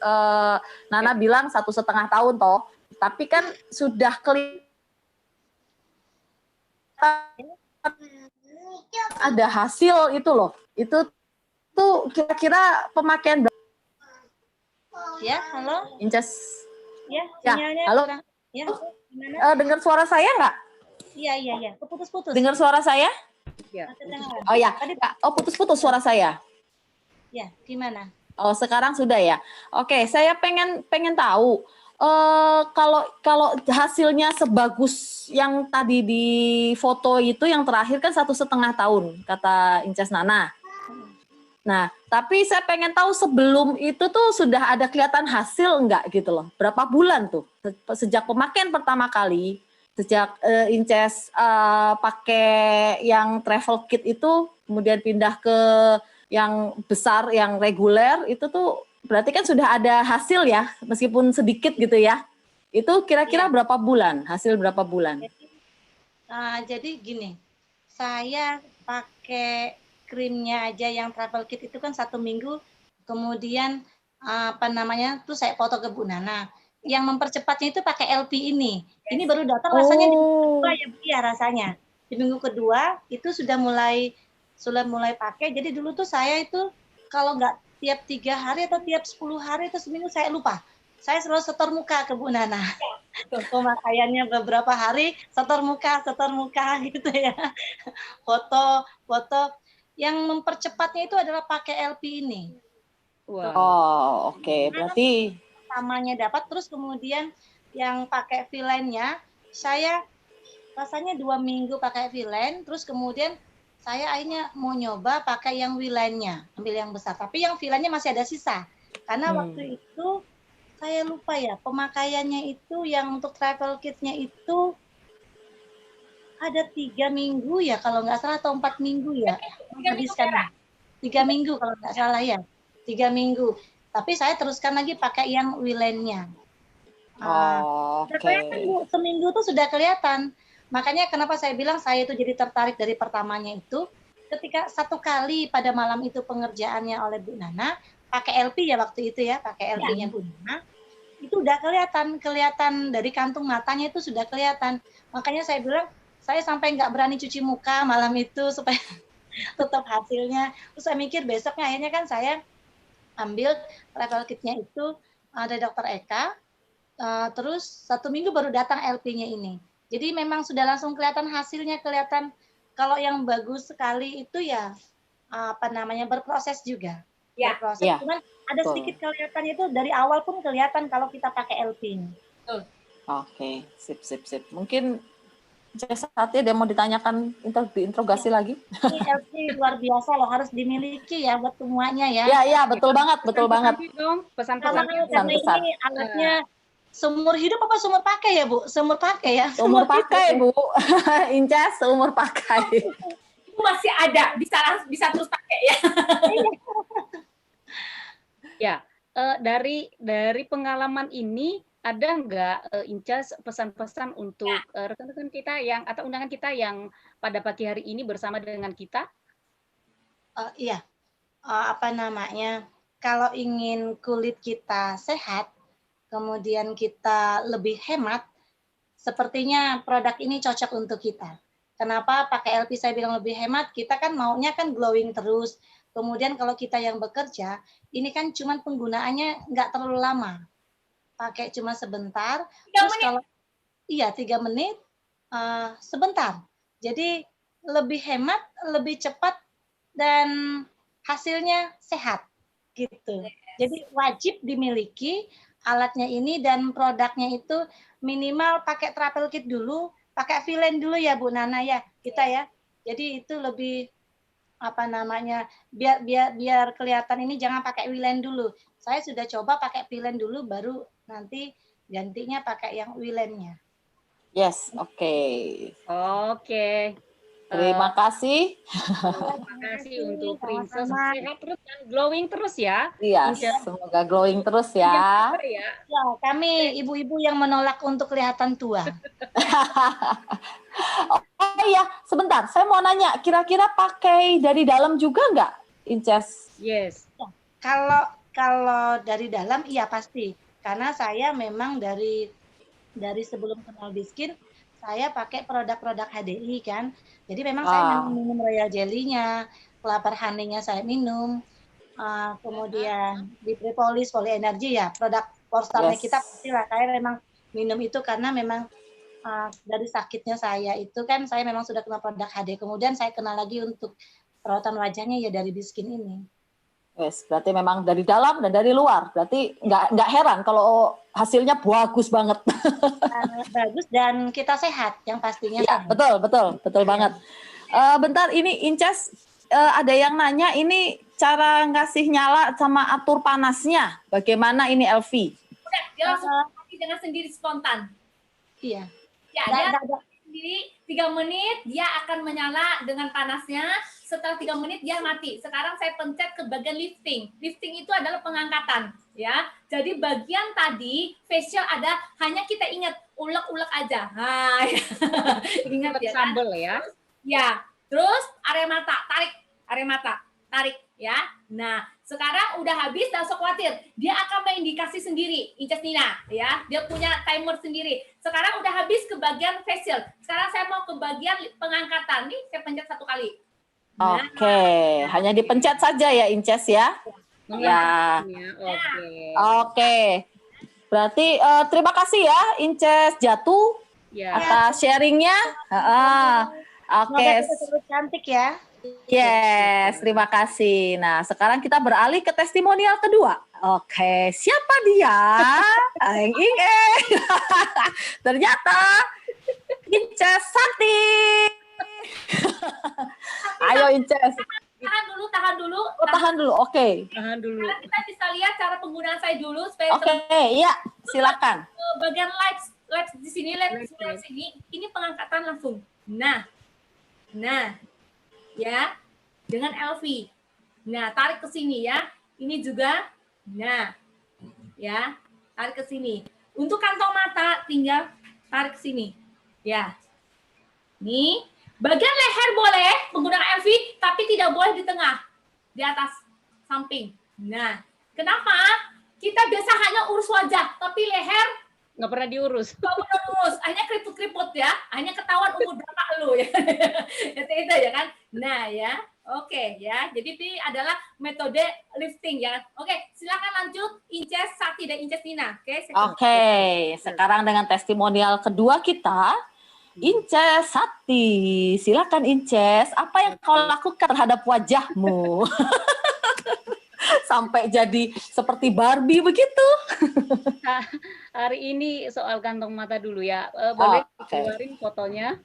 Nana bilang 1,5 tahun toh, tapi kan sudah ada hasil itu loh. Itu tuh kira-kira pemakaian Ya, halo. Inces Ya, Ya, sinyalnya halo. kurang. Ya, gimana? Dengar suara saya nggak? Iya. Putus-putus. Dengar suara saya? Kedengaran. Oh ya. Tadi, Oh, putus-putus suara saya. ya, gimana? Oh, sekarang sudah ya. Oke, saya pengen tahu kalau hasilnya sebagus yang tadi di foto itu, yang terakhir kan 1,5 tahun kata Inces Nana. Nah, tapi saya pengen tahu sebelum itu tuh sudah ada kelihatan hasil enggak gitu loh. Berapa bulan tuh sejak pemakaian pertama kali, sejak Inces pakai yang travel kit itu, kemudian pindah ke yang besar, yang reguler, itu tuh berarti kan sudah ada hasil ya, meskipun sedikit gitu ya. Itu kira-kira berapa bulan? Hasil berapa bulan? Jadi gini, saya pakai krimnya aja yang travel kit itu kan 1 minggu, kemudian tuh saya foto ke Bu Nana. Yang mempercepatnya itu pakai LP ini. Ini baru datang rasanya di minggu kedua ya rasanya. Di minggu kedua itu sudah mulai pakai. Jadi dulu tuh saya itu kalau nggak tiap 3 hari atau tiap 10 hari atau seminggu saya lupa. Saya selalu setor muka ke Bu Nana. Pemakaiannya beberapa hari, setor muka gitu ya. Foto. Yang mempercepatnya itu adalah pakai LP ini. Wow. Oh, oke. Berarti Pertamanya dapat, terus kemudian yang pakai V-line-nya, saya rasanya 2 minggu pakai V-line, terus kemudian saya akhirnya mau nyoba pakai yang V-line-nya, ambil yang besar. Tapi yang V-line-nya masih ada sisa. Karena waktu itu saya lupa ya, pemakaiannya itu yang untuk travel kit-nya itu ada 3 minggu ya, kalau nggak salah, atau 4 minggu ya. 3 minggu kalau nggak salah ya. 3 minggu. Tapi saya teruskan lagi pakai yang V-line-nya. Kelihatan Bu, seminggu tuh sudah kelihatan. Makanya kenapa saya bilang saya itu jadi tertarik dari pertamanya itu, ketika 1 kali pada malam itu pengerjaannya oleh Bu Nana, pakai LP ya waktu itu ya, pakai LP-nya Bu Nana, itu udah kelihatan dari kantung matanya itu sudah kelihatan. Makanya saya bilang, saya sampai nggak berani cuci muka malam itu supaya tetap hasilnya. Terus saya mikir besoknya akhirnya kan saya ambil travel kit-nya itu dari Dokter Eka, terus 1 minggu baru datang LP-nya ini. Jadi memang sudah langsung kelihatan hasilnya, kelihatan. Kalau yang bagus sekali itu ya berproses juga. Ya. Berproses. Cuman ada sedikit kelihatan itu dari awal pun kelihatan kalau kita pakai LP ini. Oke, sip. Mungkin saatnya dia mau ditanyakan, diinterogasi lagi. Ini LP luar biasa loh, harus dimiliki ya buat semuanya ya. Iya, betul banget. Pesan-pesan ini alatnya seumur hidup apa seumur pakai ya Bu? Seumur pakai ya? Seumur pakai Bu. Inces seumur pakai. Itu masih ada, bisa terus pakai ya. Ya, dari pengalaman ini ada nggak Inces pesan-pesan untuk rekan-rekan kita atau undangan kita yang pada pagi hari ini bersama dengan kita? Iya, kalau ingin kulit kita sehat, kemudian kita lebih hemat, sepertinya produk ini cocok untuk kita. Kenapa pakai LP saya bilang lebih hemat? Kita kan maunya kan glowing terus. Kemudian kalau kita yang bekerja, ini kan cuman penggunaannya nggak terlalu lama. Pakai cuma sebentar. 3 menit. 3 menit, sebentar. Jadi lebih hemat, lebih cepat, dan hasilnya sehat. Gitu. Jadi wajib dimiliki alatnya ini, dan produknya itu minimal pakai travel kit dulu, pakai V-line dulu ya Bu Nana ya, kita ya. Jadi itu lebih biar kelihatan ini, jangan pakai V-line dulu. Saya sudah coba pakai V-line dulu, baru nanti gantinya pakai yang V-line-nya. Yes, oke. Terima kasih. Terima kasih untuk Princess. Sehat terus dan glowing terus ya. Iya, semoga glowing terus ya. Ya, kami ibu-ibu yang menolak untuk kelihatan tua. Oh iya, sebentar. Saya mau nanya, kira-kira pakai dari dalam juga nggak, Inces? Yes. Kalau dari dalam, iya pasti. Karena saya memang dari sebelum kenal Biskin, saya pakai produk-produk HDI kan. Jadi memang saya minum royal jelly-nya, kelapar honey-nya saya minum, kemudian di Tripolis, Poly Energy ya, produk Porstarnya Yes. kita pastilah, saya memang minum itu karena memang dari sakitnya saya itu kan saya memang sudah kenal produk HD. Kemudian saya kenal lagi untuk perawatan wajahnya ya dari Biskin ini. Yes, berarti memang dari dalam dan dari luar. Berarti nggak heran kalau hasilnya bagus banget. Bagus dan kita sehat yang pastinya. Ya, betul banget. Bentar, ini Inces ada yang nanya ini cara ngasih nyala sama atur panasnya. Bagaimana ini Elvi? Udah, dia langsung mati dengan sendiri spontan. Iya. Ya, dia sendiri 3 menit dia akan menyala dengan panasnya. Setelah 3 menit dia mati. Sekarang saya pencet ke bagian lifting. Lifting itu adalah pengangkatan, ya. Jadi bagian tadi facial ada, hanya kita ingat ulek-ulek aja. Nah, ingat ya kan? Sambel ya. Ya. Terus area mata, tarik ya. Nah, sekarang udah habis, jangan sok khawatir. Dia akan mengindikasi sendiri, Inces Nina, ya. Dia punya timer sendiri. Sekarang udah habis ke bagian facial. Sekarang saya mau ke bagian pengangkatan. Nih, saya pencet 1 kali. Nah, Oke, hanya dipencet saja ya Inces ya. Ya. Oke. Berarti terima kasih ya Inces Jatuh atas sharingnya. Oke. Semoga cantik ya. Yes, terima kasih. Nah, sekarang kita beralih ke testimonial kedua. Oke, siapa dia? Ing. Ternyata Inces Santi. Ayo Inces. Tahan dulu. Tahan dulu. Oke. Tahan dulu. Sekarang kita bisa lihat cara penggunaan saya dulu supaya Oke, iya, silakan. bagian live di sini, live sini. Ini pengangkatan langsung. Nah, ya, dengan LV. Nah, tarik ke sini ya. Ini juga. Nah, ya, tarik ke sini. Untuk kantong mata tinggal tarik ke sini. Ya. Nih, bagian leher boleh menggunakan LV, tapi tidak boleh di tengah. Di atas, samping. Nah, kenapa? Kita biasa hanya urus wajah, tapi leher Nggak pernah diurus. nggak pernah urus. Hanya keriput-keriput ya. Hanya ketahuan umur berapa lu ya. Itu ya kan. Nah ya, oke ya. Jadi ini adalah metode lifting ya. Oke, silakan lanjut Inces Sakti dan Inces Nina. Oke, Sekarang dengan testimonial kedua kita, Inces Sakti. Silakan Inces, apa yang kau lakukan terhadap wajahmu? Sampai jadi seperti Barbie begitu. Hari ini soal kantong mata dulu ya. Boleh keluarin fotonya?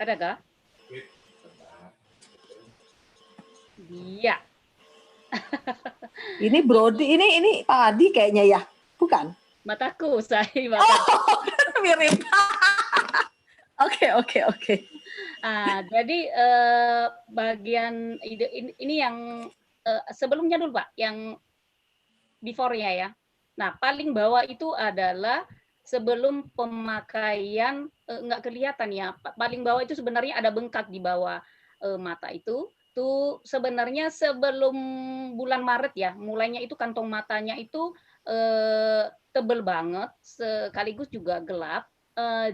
Ada kah? Iya. Ini Brody, ini Pak Adi kayaknya ya, bukan? Mataku, saya Mirip. Oke. Jadi bagian ini yang sebelumnya dulu Pak, yang before-nya ya. Nah, paling bawah itu adalah sebelum pemakaian nggak kelihatan ya. Paling bawah itu sebenarnya ada bengkak di bawah mata itu. Tuh sebenarnya sebelum bulan Maret ya, mulainya itu kantong matanya itu tebel banget, sekaligus juga gelap.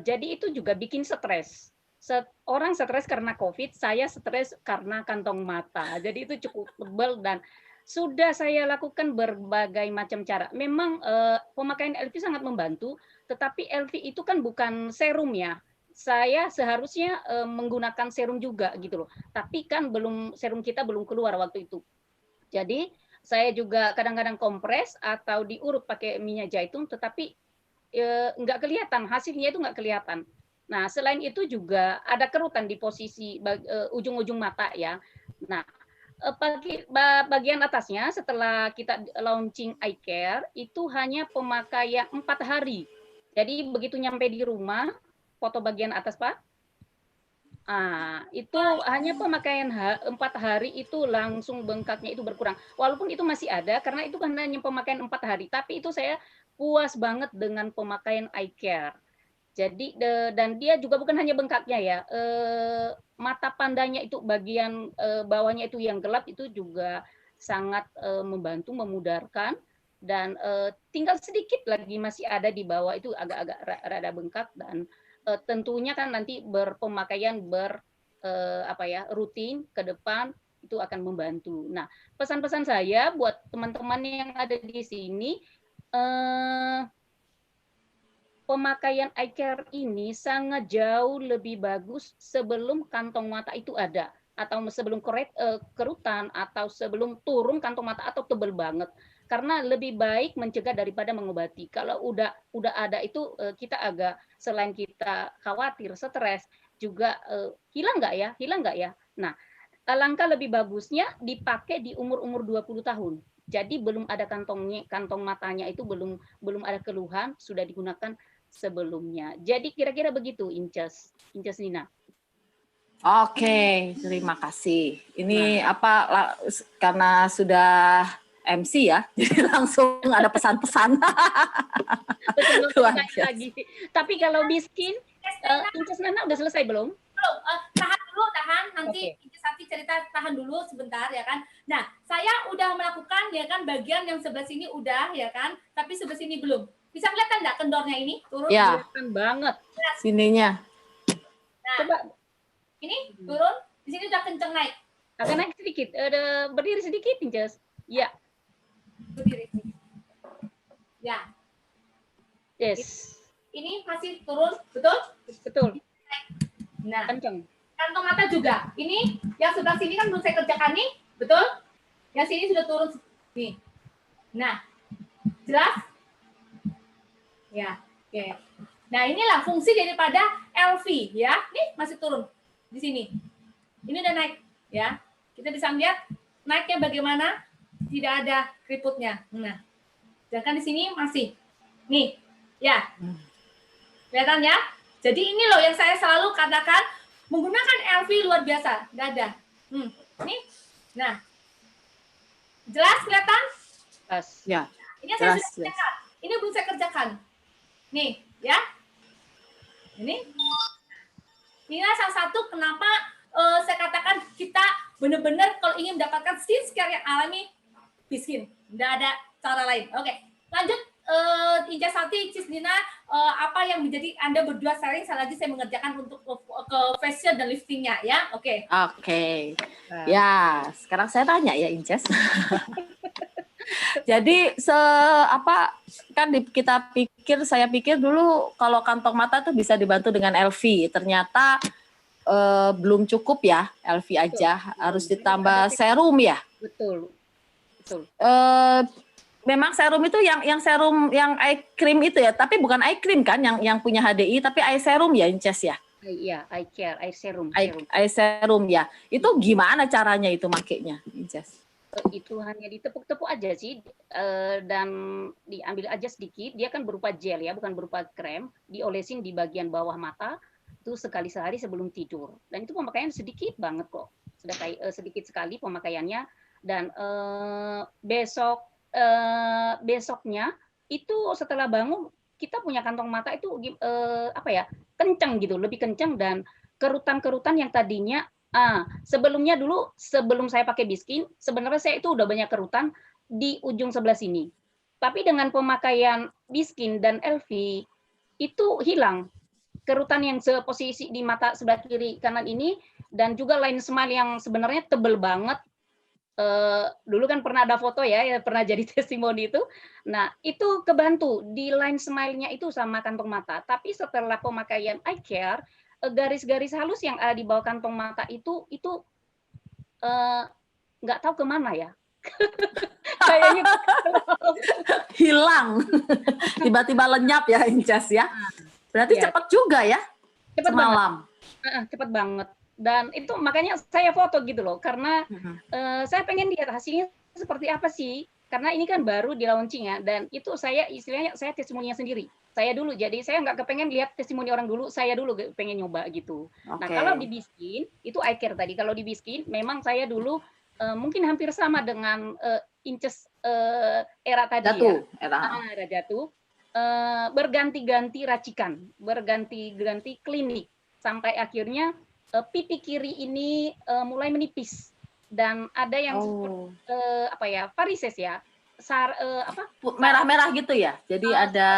Jadi itu juga bikin stres. Orang stres karena COVID, saya stres karena kantong mata. Jadi itu cukup tebal dan sudah saya lakukan berbagai macam cara. Memang pemakaian LV sangat membantu, tetapi LV itu kan bukan serum ya. Saya seharusnya menggunakan serum juga gitu loh. Tapi kan serum kita belum keluar waktu itu. Jadi saya juga kadang-kadang kompres atau diurut pakai minyak zaitun, tetapi nggak kelihatan, hasilnya itu nggak kelihatan. Nah, selain itu juga ada kerutan di posisi ujung-ujung mata ya. Nah, bagian atasnya setelah kita launching eye care itu hanya pemakaian 4 hari. Jadi begitu nyampe di rumah, foto bagian atas Pak. Itu hanya pemakaian 4 hari itu langsung bengkaknya itu berkurang. Walaupun itu masih ada karena itu kan hanya pemakaian 4 hari, tapi itu saya puas banget dengan pemakaian eye care. Jadi dan dia juga bukan hanya bengkaknya ya, mata pandanya itu bagian bawahnya itu yang gelap itu juga sangat membantu, memudarkan dan tinggal sedikit lagi masih ada di bawah itu agak-agak rada bengkak dan tentunya kan nanti berpemakaian rutin ke depan itu akan membantu. Nah, pesan-pesan saya buat teman-teman yang ada di sini, pemakaian eye care ini sangat jauh lebih bagus sebelum kantong mata itu ada, atau sebelum kerutan, atau sebelum turun kantong mata atau tebal banget. Karena lebih baik mencegah daripada mengobati. Kalau udah ada itu kita agak, selain kita khawatir, stres, juga hilang nggak ya? Nah, alangkah lebih bagusnya dipakai di umur 20 tahun. Jadi belum ada kantong matanya itu belum ada keluhan, sudah digunakan sebelumnya. Jadi kira-kira begitu, Inces Nina. Oke, terima kasih. Ini karena sudah MC ya, jadi langsung ada pesan-pesan. Lagi. Tapi kalau Biskin, Inces Nana udah selesai belum? Belum. Tahan. Nanti Inces Santi cerita, tahan dulu sebentar ya kan. Nah, saya udah melakukan ya kan bagian yang sebelah sini udah ya kan, tapi sebelah sini belum. Bisa kelihatan nggak kendornya ini turun? Ya. Kelihatan banget. Sininya. Nah, coba ini turun, di sini udah kenceng naik. Agak naik sedikit, berdiri sedikit, Inces. Ya. Berdiri. Ya. Yes. Ini masih turun, betul? Betul. Nah, kenceng. Kantong mata juga. Ini yang sebelah sini kan belum saya kerjakan nih, betul? Yang sini sudah turun nih. Nah, jelas? Ya, oke. Nah, inilah fungsi daripada LV ya. Nih masih turun di sini. Ini udah naik ya. Kita bisa lihat naiknya bagaimana? Tidak ada keriputnya. Nah, sedangkan di sini masih. Nih, ya. Kelihatan ya? Jadi ini loh yang saya selalu katakan, menggunakan LV luar biasa. Nggak ada. Nih. Nah. Jelas kelihatan? Jelas. Ya. Ini yang saya sudah kerjakan. Ini belum saya kerjakan. Nih, ya. Ini salah satu kenapa saya katakan kita benar-benar kalau ingin mendapatkan skincare yang alami, Biskin. Nggak ada cara lain. Oke, lanjut. Inces Santi, Cis Nina, apa yang menjadi Anda berdua sharing, lagi saya mengerjakan untuk ke facial dan liftingnya ya. Oke. Ya, sekarang saya tanya ya, Inces. Jadi saya pikir dulu kalau kantong mata tuh bisa dibantu dengan LV. Ternyata belum cukup ya, LV aja. Harus ditambah serum ya. Betul. Memang serum itu yang serum yang eye cream itu ya, tapi bukan eye cream kan yang punya HDI, tapi eye serum ya, Inces ya. Iya, eye care, eye serum. Eye serum ya. Itu gimana caranya itu makainya, Inces? Itu hanya ditepuk-tepuk aja sih, dan diambil aja sedikit. Dia kan berupa gel ya, bukan berupa krem. Diolesin di bagian bawah mata itu sekali sehari sebelum tidur. Dan itu pemakaian sedikit banget kok, sudah kayak sedikit sekali pemakaiannya. Dan besoknya itu setelah bangun kita punya kantong mata itu kencang gitu, lebih kencang, dan kerutan-kerutan yang tadinya sebelumnya dulu sebelum saya pakai Biskin sebenarnya saya itu udah banyak kerutan di ujung sebelah sini, tapi dengan pemakaian Biskin dan LV itu hilang kerutan yang seposisi di mata sebelah kiri kanan ini, dan juga line smile yang sebenarnya tebel banget. Dulu kan pernah ada foto ya, pernah jadi testimoni itu. Nah, itu kebantu di line smile-nya itu sama kantong mata. Tapi setelah pemakaian eye care, garis-garis halus yang ada di bawah kantong mata itu nggak tahu kemana ya. Kayaknya hilang. Tiba-tiba lenyap ya, Inces ya. Berarti cepat juga ya. Cepat semalam. Cepat banget. Dan itu makanya saya foto gitu loh, karena saya pengen lihat hasilnya seperti apa sih, karena ini kan baru di launching ya, dan itu saya istilahnya saya testimoninya sendiri, saya dulu, jadi saya nggak kepengen lihat testimoni orang dulu, saya dulu pengen nyoba gitu. Nah kalau di Biskin itu eye care tadi, kalau di Biskin memang saya dulu mungkin hampir sama dengan Inces era tadi era Jatuh, berganti-ganti racikan, berganti-ganti klinik, sampai akhirnya pipi kiri ini mulai menipis, dan ada yang varises ya, merah-merah gitu ya, jadi ada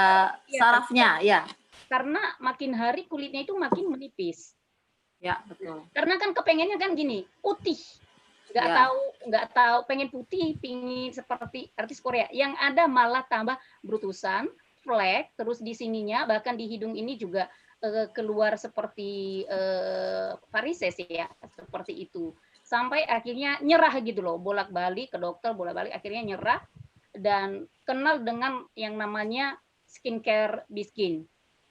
sarafnya ya, karena makin hari kulitnya itu makin menipis. Ya, betul. Karena kan kepengennya kan gini, putih. Nggak Ya. tahu pengen putih, pingin seperti artis Korea. Yang ada malah tambah brutusan, flek, terus di sininya bahkan di hidung ini juga keluar seperti varises ya, seperti itu. Sampai akhirnya nyerah gitu loh, bolak-balik ke dokter, bolak-balik akhirnya nyerah dan kenal dengan yang namanya skincare Biskin.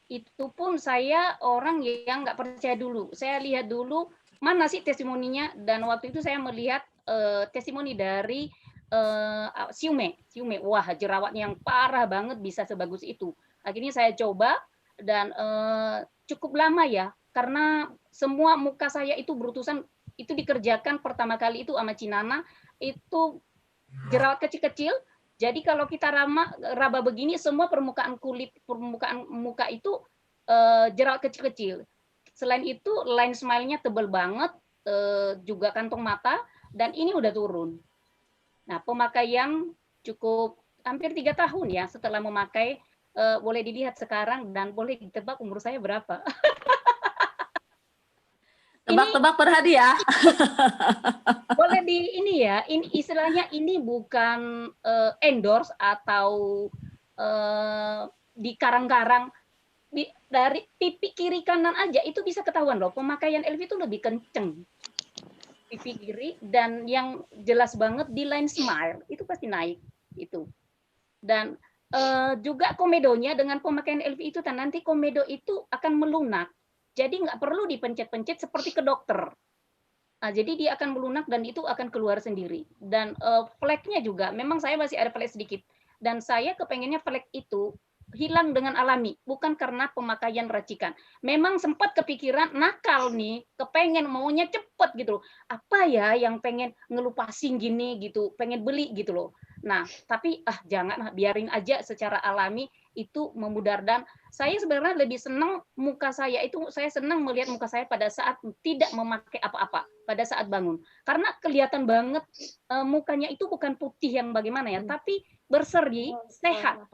Itu pun saya orang yang nggak percaya dulu. Saya lihat dulu mana sih testimoninya, dan waktu itu saya melihat testimoni dari Siume. Wah, jerawatnya yang parah banget bisa sebagus itu. Akhirnya saya coba dan cukup lama ya, karena semua muka saya itu berutusan, itu dikerjakan pertama kali itu sama Cinana, itu jerawat kecil-kecil. Jadi kalau kita raba begini, semua permukaan muka itu jerawat kecil-kecil. Selain itu, line smile-nya tebal banget, juga kantong mata, dan ini udah turun. Nah, pemakaian cukup hampir 3 tahun ya setelah memakai, boleh dilihat sekarang dan boleh ditebak umur saya berapa. Tebak-tebak berhadiah. Boleh ini ya, ini istilahnya ini bukan endorse atau di karang-karang, dari pipi kiri kanan aja itu bisa ketahuan loh, pemakaian Elvi itu lebih kenceng pipi kiri, dan yang jelas banget di line smile itu pasti naik itu. Dan juga komedonya dengan pemakaian Elvi itu, dan nanti komedo itu akan melunak, jadi nggak perlu dipencet-pencet seperti ke dokter. Nah, jadi dia akan melunak dan itu akan keluar sendiri. Dan fleknya juga, memang saya masih ada flek sedikit. Dan saya kepengennya flek itu hilang dengan alami, bukan karena pemakaian racikan. Memang sempat kepikiran nakal nih, kepengen maunya cepet gitu. Apa ya yang pengen ngelupasin gini gitu, pengen beli gitu loh. Nah, tapi jangan, biarin aja secara alami, itu memudar. Dan saya sebenarnya lebih senang muka saya itu, saya senang melihat muka saya pada saat tidak memakai apa-apa, pada saat bangun. Karena kelihatan banget mukanya itu bukan putih yang bagaimana ya, tapi berseri, sehat.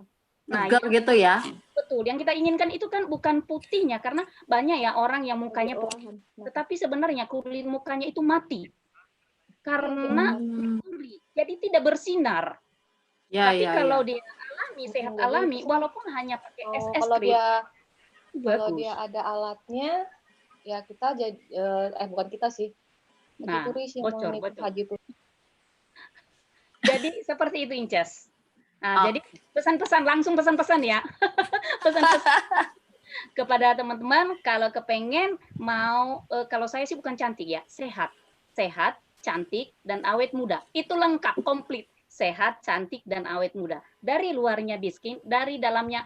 Nah, Segar gitu ya. betul. Yang kita inginkan itu kan bukan putihnya, karena banyak ya orang yang mukanya putih, tetapi sebenarnya kulit mukanya itu mati karena kulit, jadi tidak bersinar. Ya, Tapi ya, kalau ya. dia alami, sehat alami, walaupun hanya pakai SS Kalau cream, kalau bagus. dia ada alatnya, ya kita jadi bukan kita sih. Nah, Haji Turis yang bocor. Haji Turis. Jadi seperti itu, Inces. Nah, jadi pesan-pesan, langsung pesan-pesan ya. Pesan-pesan kepada teman-teman, kalau kepengen mau, kalau saya sih bukan cantik ya, sehat, cantik, dan awet muda. Itu lengkap, komplit. Sehat, cantik, dan awet muda. Dari luarnya Biskin, dari dalamnya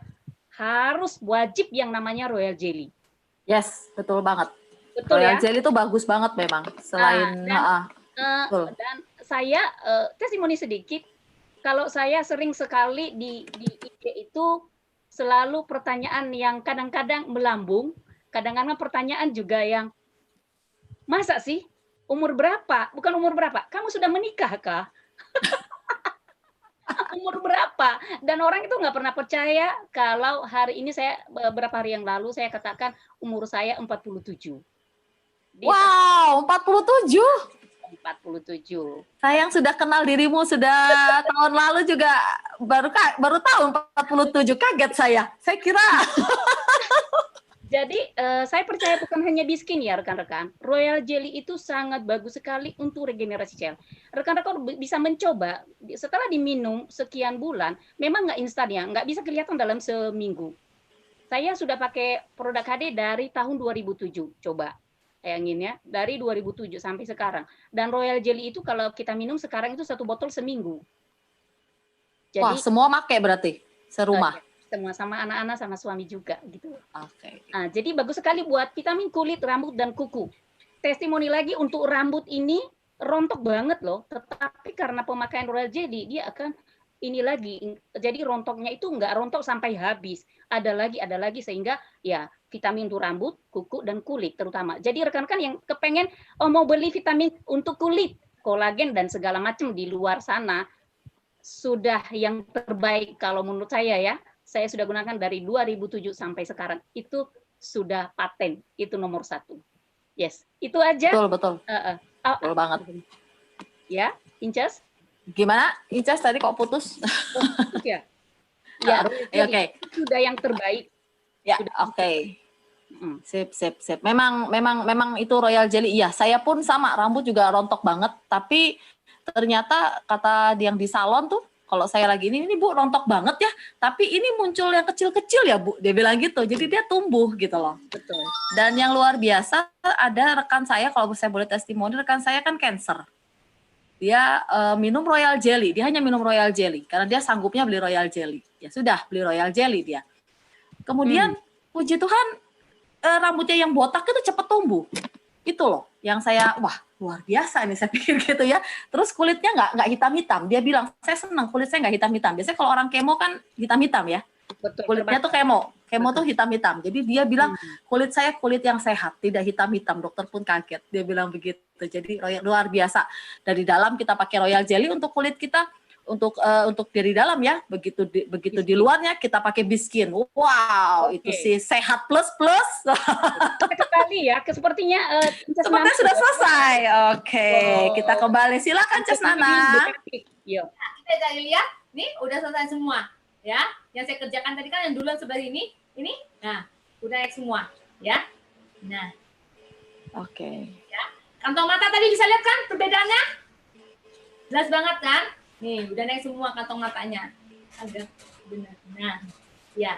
harus wajib yang namanya Royal Jelly. Yes, betul banget. Betul Royal ya? Jelly itu bagus banget memang. Selain dan saya testimoni sedikit. Kalau saya sering sekali di IG itu selalu pertanyaan yang kadang-kadang melambung, kadang-kadang pertanyaan juga yang, masa sih umur berapa? Bukan umur berapa, kamu sudah menikah kah? Umur berapa? Dan orang itu nggak pernah percaya kalau hari ini saya, beberapa hari yang lalu saya katakan umur saya 47. Wow, 47. 47. Sayang sudah kenal dirimu sudah tahun lalu juga baru tahu 47. Kaget saya. Saya kira. Jadi saya percaya bukan hanya Biskin ya rekan-rekan. Royal Jelly itu sangat bagus sekali untuk regenerasi sel. Rekan-rekan bisa mencoba setelah diminum sekian bulan, memang nggak instan ya, nggak bisa kelihatan dalam seminggu. Saya sudah pakai produk HD dari tahun 2007, coba. Bayangin ya, dari 2007 sampai sekarang. Dan Royal Jelly itu kalau kita minum sekarang itu 1 botol seminggu. Jadi, wah, semua pakai berarti serumah. Semua, sama anak-anak, sama suami juga gitu. Oke. Nah, jadi bagus sekali buat vitamin kulit, rambut, dan kuku. Testimoni lagi untuk rambut ini rontok banget loh, tetapi karena pemakaian Royal Jelly dia akan ini lagi, jadi rontoknya itu nggak rontok sampai habis. Ada lagi sehingga ya vitamin untuk rambut, kuku, dan kulit terutama. Jadi rekan-rekan yang kepengen mau beli vitamin untuk kulit, kolagen dan segala macam di luar sana, sudah yang terbaik kalau menurut saya ya. Saya sudah gunakan dari 2007 sampai sekarang. Itu sudah paten, itu nomor 1. Yes, itu aja. Betul. Betul banget. Ya, Incas? Gimana? Incas tadi kok putus? Ya. Ya, Oke. Sudah yang terbaik. Ya, oke. Sip. Memang itu royal jelly. Iya, saya pun sama, rambut juga rontok banget. Tapi ternyata kata yang di salon tuh, kalau saya lagi ini Bu rontok banget ya. Tapi ini muncul yang kecil-kecil ya Bu. Dia bilang gitu. Jadi dia tumbuh gitu loh. Betul. Dan yang luar biasa ada rekan saya, kalau saya boleh testimoni, rekan saya kan cancer. Dia minum royal jelly. Dia hanya minum royal jelly karena dia sanggupnya beli royal jelly. Ya sudah, beli royal jelly dia. Kemudian puji Tuhan rambutnya yang botak itu cepat tumbuh. Itu loh yang saya, wah luar biasa nih saya pikir gitu ya. Terus kulitnya nggak hitam-hitam. Dia bilang, saya senang kulit saya nggak hitam-hitam. Biasanya kalau orang kemo kan hitam-hitam ya. Betul. Kulitnya tuh kemo tuh hitam-hitam. Jadi dia bilang kulit saya kulit yang sehat, tidak hitam-hitam. Dokter pun kaget. Dia bilang begitu. Jadi luar biasa. Dari dalam kita pakai royal jelly untuk kulit kita, untuk dari dalam ya. Begitu di luarnya kita pakai Biskin. Wow, itu sih sehat plus. Kembali ya, sepertinya sepertinya sudah selesai. Oke, kita kembali. Silakan Ces Nana. Yuk. Kita jadi lihat, nih udah selesai semua. Ya, yang saya kerjakan tadi kan yang duluan sebelah ini, nah udah naik semua, ya. Nah, oke. Ya, kantong mata tadi bisa lihat kan perbedaannya? Jelas banget kan? Nih, udah naik semua kantong matanya. Agak benar. Nah, ya,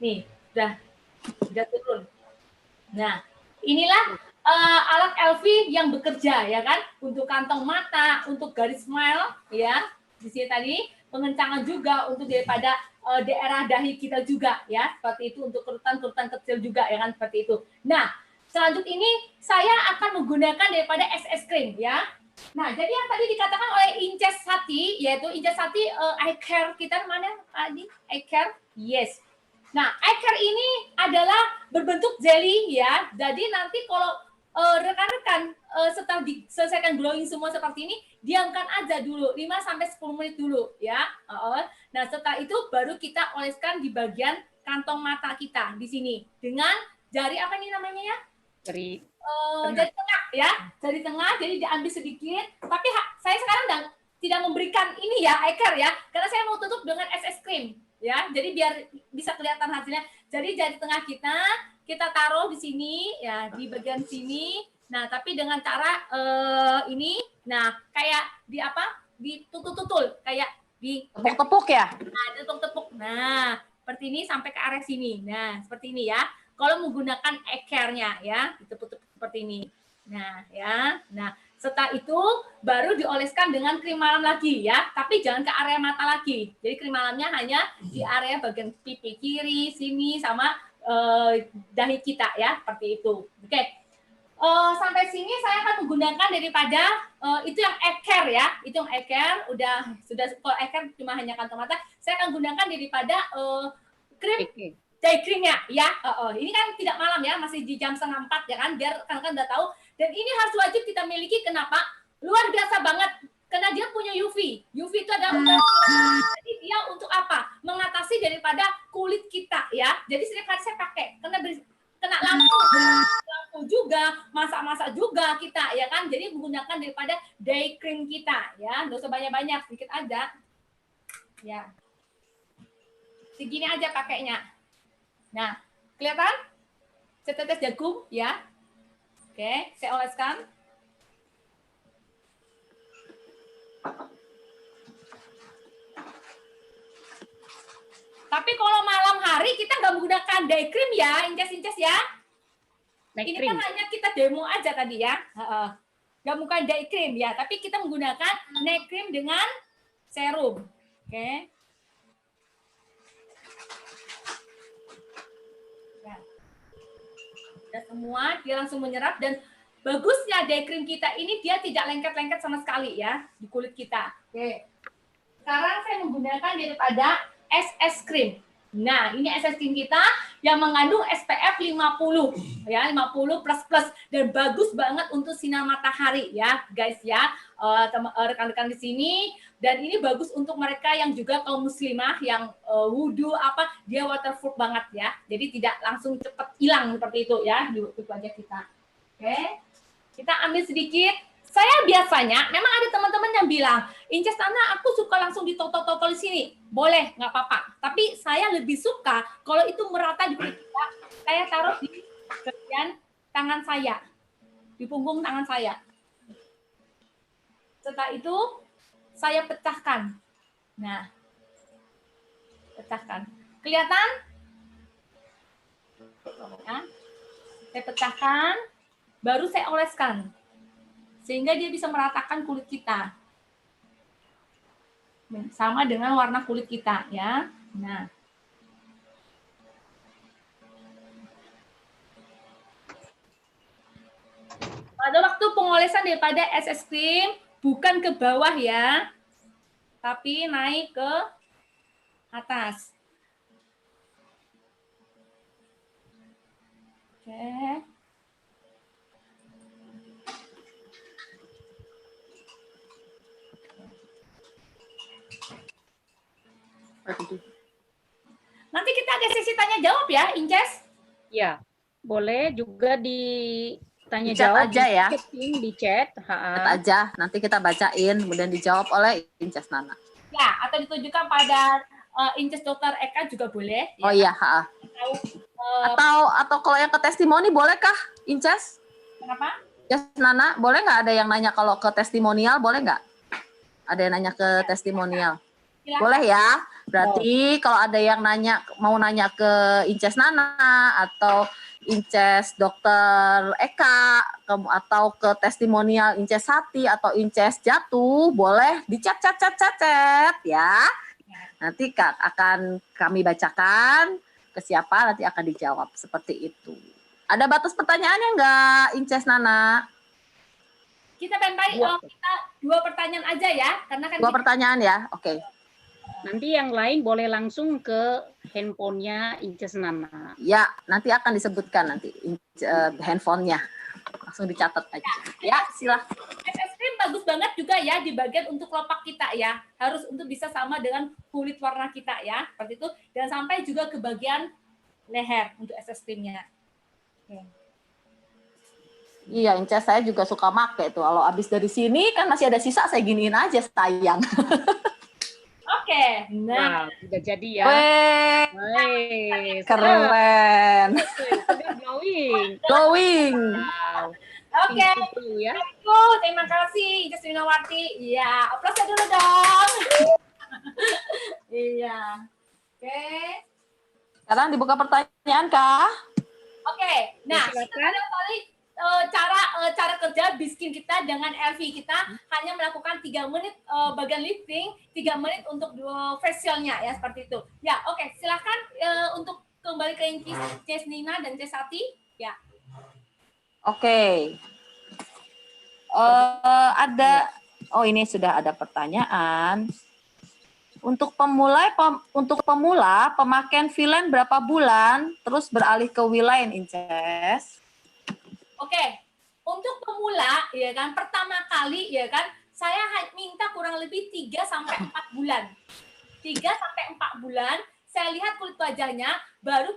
nih udah turun. Nah, inilah alat Elvi yang bekerja, ya kan? Untuk kantong mata, untuk garis smile, ya. Di sini tadi. Pengencangan juga untuk daripada daerah dahi kita juga ya, seperti itu, untuk kerutan-kerutan kecil juga ya kan, seperti itu. Nah, selanjutnya ini saya akan menggunakan daripada SS cream ya. Nah, jadi yang tadi dikatakan oleh Inces Sati, yaitu Inces Sati eye care kita mana tadi? Eye care? Yes. Nah, eye care ini adalah berbentuk jelly ya. Jadi nanti kalau rekan-rekan setelah diselesaikan glowing semua seperti ini, diamkan aja dulu 5-10 menit dulu ya. Nah, setelah itu baru kita oleskan di bagian kantong mata kita di sini dengan jari apa nih namanya ya? Jari tengah ya. Jari tengah, jadi diambil sedikit. Tapi saya sekarang tidak memberikan ini ya, eye care ya, karena saya mau tutup dengan SS cream ya. Jadi biar bisa kelihatan hasilnya. Jadi jari tengah kita taruh di sini ya, di bagian sini. Nah, tapi dengan cara ini, nah kayak ditutul-tutul, kayak di tepuk-tepuk ya. Nah, tepuk-tepuk. Nah, seperti ini sampai ke area sini. Nah, seperti ini ya. Kalau menggunakan eye care-nya ya, ditepuk-tepuk seperti ini. Nah, ya. Nah, setelah itu baru dioleskan dengan krim malam lagi ya, tapi jangan ke area mata lagi. Jadi krim malamnya hanya di area bagian pipi kiri, sini sama dahi kita ya, seperti itu. Oke. Sampai sini saya akan menggunakan daripada itu yang eye care ya, itu yang eye care sudah kalau eye care cuma hanya kantong mata, saya akan gunakan daripada krim day creamnya ya. Ini kan tidak malam ya, masih di jam 3:30 ya kan, biar kan udah tahu. Dan ini harus wajib kita miliki. Kenapa? Luar biasa banget. Karena dia punya UV. UV itu adalah jadi dia untuk apa? Mengatasi daripada kulit kita ya. Jadi setiap hari saya pakai karena kena lampu juga, masak-masak juga kita ya kan. Jadi menggunakan daripada day cream kita ya. Nggak usah banyak-banyak, sedikit aja. Ya. Segini aja pakainya. Nah, kelihatan? Setetes jagung ya. Oke, saya oleskan. Tapi kalau malam hari kita nggak menggunakan day cream ya, Inces ya. Ini kan hanya kita demo aja tadi ya. Nggak menggunakan day cream ya, tapi kita menggunakan night cream dengan serum. Oke. Ya. Sudah semua, dia langsung menyerap, dan bagusnya day cream kita ini dia tidak lengket-lengket sama sekali ya di kulit kita. Oke. Sekarang saya menggunakan daripada SS cream. Nah, ini SS cream kita yang mengandung SPF 50 ya, 50 plus dan bagus banget untuk sinar matahari ya, guys ya. Rekan-rekan di sini Dan ini bagus untuk mereka yang juga kaum muslimah yang wudhu apa, dia waterproof banget ya. Jadi tidak langsung cepat hilang seperti itu ya di kulit wajah kita. Oke. Kita ambil sedikit. Saya biasanya, memang ada teman-teman yang bilang, Inces Nana, aku suka langsung ditotol-totol di sini. Boleh, nggak apa-apa. Tapi saya lebih suka kalau itu merata di kulit kita, saya taruh di bagian tangan saya, di punggung tangan saya. Setelah itu, saya pecahkan. Nah, pecahkan. Kelihatan? Ya. Saya pecahkan, baru saya oleskan. Sehingga dia bisa meratakan kulit kita. Sama dengan warna kulit kita ya. Nah. Pada waktu pengolesan daripada es krim bukan ke bawah ya. Tapi naik ke atas. Oke. Nanti kita ada sesi tanya jawab ya, Inces? Ya, boleh juga ditanya Di chat jawab aja ya. di chat. Chat aja, nanti kita bacain, kemudian dijawab oleh Inces Nana. Ya, atau ditujukan pada Inces Dokter Eka juga boleh. Ya. Oh iya, atau kalau yang ke testimoni bolehkah, Inces? Kenapa? Inces Nana, boleh nggak ada yang nanya kalau ke testimonial, boleh nggak? Ada yang nanya ke testimonial? Silakan. Boleh ya. Berarti kalau ada yang mau nanya ke Inces Nana atau Inces Dokter Eka atau ke testimonial Inces Sati atau Inces Jatuh, boleh di chat ya. Nanti akan kami bacakan ke siapa, nanti akan dijawab seperti itu. Ada batas pertanyaannya nggak, Inces Nana? Kita kita 2 pertanyaan aja ya, karena kan 2 pertanyaan ya, oke. Nanti yang lain boleh langsung ke handphonenya Inces Nana. Ya, nanti akan disebutkan nanti handphonenya. Langsung dicatat aja. Ya, silakan. Es krim bagus banget juga ya di bagian untuk kelopak kita ya. Harus untuk bisa sama dengan kulit warna kita ya. Seperti itu. Dan sampai juga ke bagian leher untuk es krimnya. Oke. Iya, Inces saya juga suka make tuh. Kalau habis dari sini kan masih ada sisa, saya giniin aja sayang. Oke, nah. Wow, udah jadi ya. Weh, keren. Sudah glowing. Glowing. Wow. Oke. Ya. Terima kasih Inces Winawati. Iya, aplausnya dulu dong. Iya. Oke. Sekarang dibuka pertanyaan kah? Oke. Nah, ada kali cara kerja biskin kita dengan LV kita hanya melakukan 3 menit bagian lifting, 3 menit untuk facialnya ya, seperti itu. Ya, oke, silakan untuk kembali ke Inces Nina dan Inces Sati ya. Oke. Ini sudah ada pertanyaan. Untuk pemula pemakaian V-line berapa bulan terus beralih ke W-line, Inces? Oke, untuk pemula ya kan pertama kali ya kan saya minta kurang lebih 3 sampai 4 bulan. 3 sampai 4 bulan saya lihat kulit wajahnya baru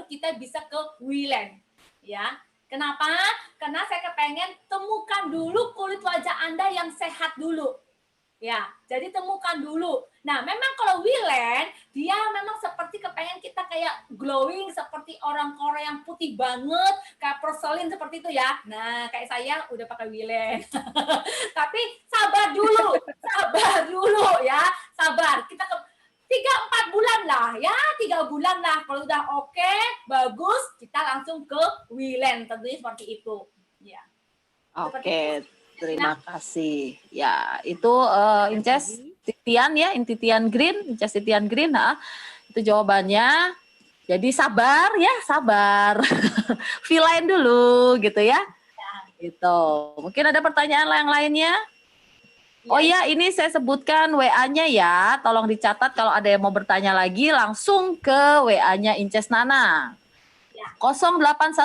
kita bisa ke W-line ya. Kenapa? Karena saya kepengen temukan dulu kulit wajah Anda yang sehat dulu. Ya, jadi temukan dulu. Nah, memang kalau W-line, dia memang seperti kepengen kita kayak glowing, seperti orang Korea yang putih banget, kayak porselin seperti itu ya. Nah, kayak saya udah pakai W-line. Tapi sabar dulu ya, sabar. Kita 3-4 bulan lah ya, 3 bulan lah. Kalau udah oke, bagus, kita langsung ke W-line, tentunya seperti itu. Ya. Oke. Terima kasih. Ya, itu Inces Titian ya, Titian Green, Inces Titian Green, itu jawabannya. Jadi sabar ya, sabar. V-line dulu gitu ya. Gitu. Mungkin ada pertanyaan yang lainnya? Oh ya, ini saya sebutkan WA-nya ya. Tolong dicatat kalau ada yang mau bertanya lagi langsung ke WA-nya Inces Nana. 0818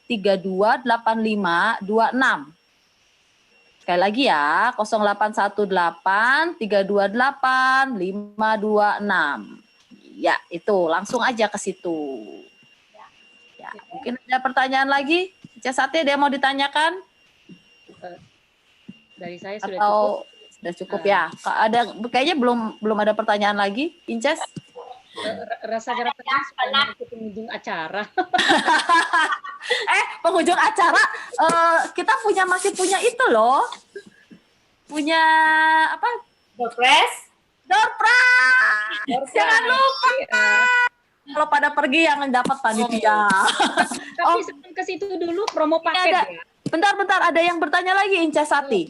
3285 26. Sekali lagi ya, 0818 328 526. Ya, itu langsung aja ke situ. Ya, mungkin ada pertanyaan lagi? Inces Sati, ada yang mau ditanyakan? Dari saya sudah Atau cukup. sudah cukup ya? Kayaknya belum ada pertanyaan lagi, Inces? Rasa gerakannya supaya ke pengunjung acara. Penghujung acara, kita masih punya itu loh. Punya apa? Door prize. Jangan lupa. Kalau pada pergi yang dapat panitia. Tapi sebelum ke situ dulu promo paket ya. Bentar, ada yang bertanya lagi, Inces Sati.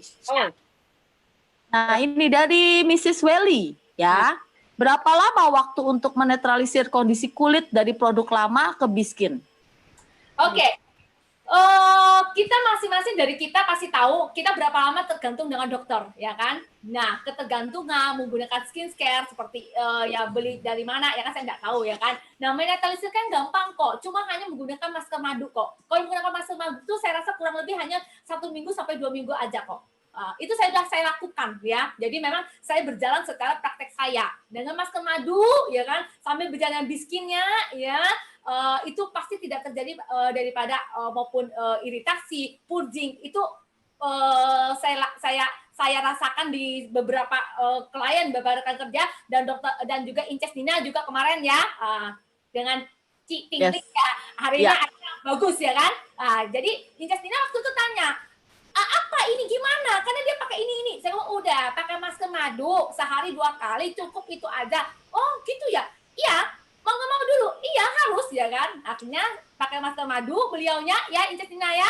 Nah, ini dari Mrs. Welly, ya. Berapa lama waktu untuk menetralisir kondisi kulit dari produk lama ke Biskin? Oke. Kita masing-masing dari kita pasti tahu kita berapa lama tergantung dengan dokter, ya kan? Nah, ketergantungan menggunakan skincare seperti ya beli dari mana, ya kan saya nggak tahu, ya kan? Nah, menetralisir kan gampang kok, cuma hanya menggunakan masker madu kok. Kalau menggunakan masker madu itu saya rasa kurang lebih hanya 1 minggu sampai 2 minggu aja kok. Itu saya lakukan ya. Jadi memang saya berjalan secara praktek saya dengan masker madu, ya kan, sambil berjalan biskinnya, ya. Itu pasti tidak terjadi daripada maupun iritasi, purging itu saya rasakan di beberapa klien, beberapa rekan kerja dan dokter dan juga Inces Nina juga kemarin ya dengan Ci Tingling ya harinya bagus ya kan. Jadi Inces Nina waktu itu tanya, apa ini gimana? Karena dia pakai ini. Saya bilang udah pakai masker madu sehari 2 kali cukup itu aja. Oh gitu ya? Iya. Mau nggak mau dulu? Iya harus ya kan. Akhirnya pakai masker madu beliaunya ya Inces Nina ya.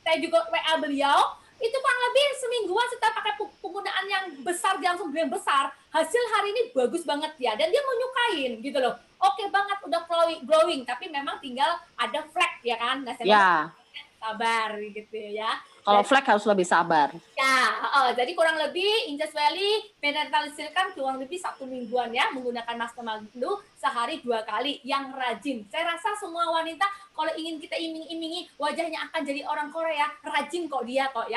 Saya juga WA beliau. Itu kurang lebih semingguan setelah pakai penggunaan yang besar, dia langsung yang besar. Hasil hari ini bagus banget ya. Dan dia menyukain gitu loh. Oke banget udah glowing. Tapi memang tinggal ada flek ya kan. Nah saya sabar gitu ya. Kalau flek harus lebih sabar. Ya, jadi kurang lebih Inces Welly menetralisirkan kurang lebih 1 mingguan ya menggunakan masker madu sehari 2 kali yang rajin. Saya rasa semua wanita kalau ingin kita iming-imingi wajahnya akan jadi orang Korea, rajin kok dia kok ya.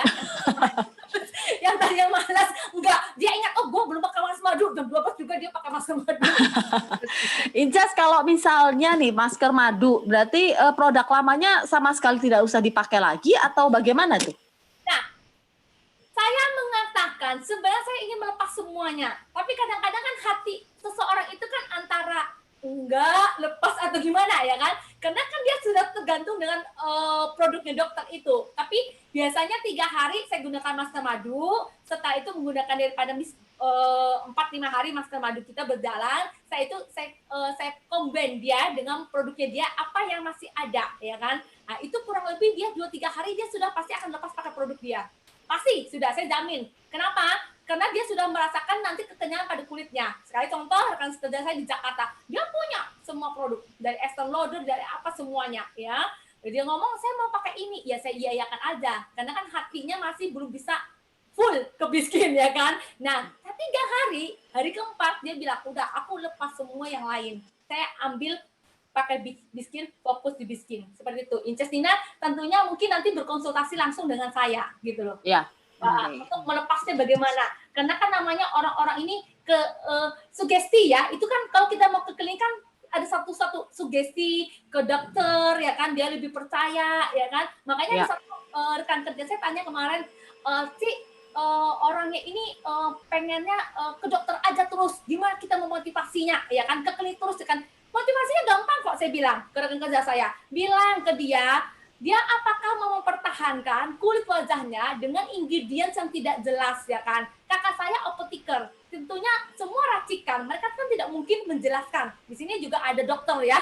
Yang tadinya malas, enggak, dia ingat gue belum pakai masker madu, jam 12 juga dia pakai masker madu. Inces, kalau misalnya nih masker madu, berarti produk lamanya sama sekali tidak usah dipakai lagi atau bagaimana tuh? Nah, saya mengatakan sebenarnya saya ingin melepas semuanya, tapi kadang-kadang kan hati seseorang itu kan antara enggak lepas atau gimana ya kan, karena kan dia sudah tergantung dengan produknya dokter itu. Tapi biasanya 3 hari saya gunakan masker madu, setelah itu menggunakan daripada 4-5 hari masker madu kita berjalan, saya combine dia dengan produknya dia apa yang masih ada ya kan. Nah itu kurang lebih dia 2-3 hari dia sudah pasti akan lepas pakai produk dia, pasti sudah saya jamin. Kenapa? Karena dia sudah merasakan nanti kekenyangan pada kulitnya. Sekali contoh rekan kerja saya di Jakarta, dia punya semua produk dari Estee Lauder, dari apa semuanya ya. Dia ngomong saya mau pakai ini, ya saya iyakan aja karena kan hatinya masih belum bisa full ke Biskin ya kan. Nah 3 hari keempat dia bilang udah aku lepas semua yang lain, saya ambil pakai Biskin, fokus di Biskin seperti itu. Inces Nina tentunya mungkin nanti berkonsultasi langsung dengan saya gitu loh. Ya. Untuk melepasnya bagaimana, karena kan namanya orang-orang ini ke sugesti ya, itu kan kalau kita mau ke klinik kan ada satu sugesti ke dokter ya kan, dia lebih percaya ya kan. Makanya ada satu rekan kerja saya tanya kemarin, orangnya ini pengennya ke dokter aja terus, gimana kita memotivasinya ya kan, ke klinik terus ya kan. Motivasinya gampang kok, saya bilang ke rekan kerja saya, bilang ke dia apakah mau mempertahankan kulit wajahnya dengan ingredients yang tidak jelas ya kan. Kakak saya apoteker, tentunya semua racikan, mereka kan tidak mungkin menjelaskan. Di sini juga ada dokter ya,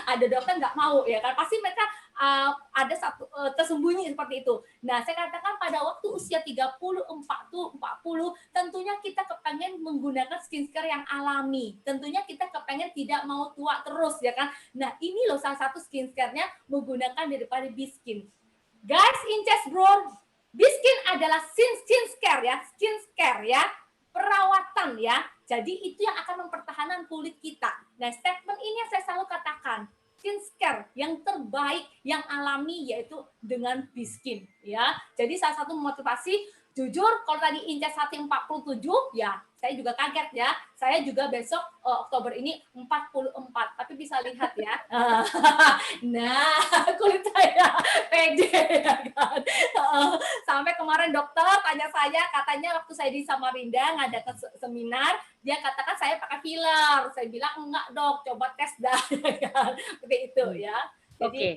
ada dokter nggak mau ya kan, pasti mereka ada satu tersembunyi seperti itu. Nah saya katakan pada waktu usia 30, 40, tentunya kita kepengen menggunakan skincare yang alami, tentunya kita kepengen tidak mau tua terus ya kan. Nah ini loh salah satu skincare-nya menggunakan daripada Biskin. Guys, Inces bro, Biskin adalah skincare ya, perawatan ya. Jadi itu yang akan mempertahankan kulit kita. Nah statement ini yang saya selalu katakan, skincare yang terbaik, yang alami, yaitu dengan Biskin ya. Jadi salah satu motivasi, jujur kalau tadi Inces hati 47 ya, saya juga kaget ya. Saya juga besok Oktober ini 44, tapi bisa lihat ya. Nah, kulit saya pede ya kan. Sampai kemarin dokter tanya saya, katanya waktu saya di Samarinda ngadakan seminar, dia katakan saya pakai filler. Saya bilang enggak dok, coba tes dah. Seperti itu ya. Jadi Oke.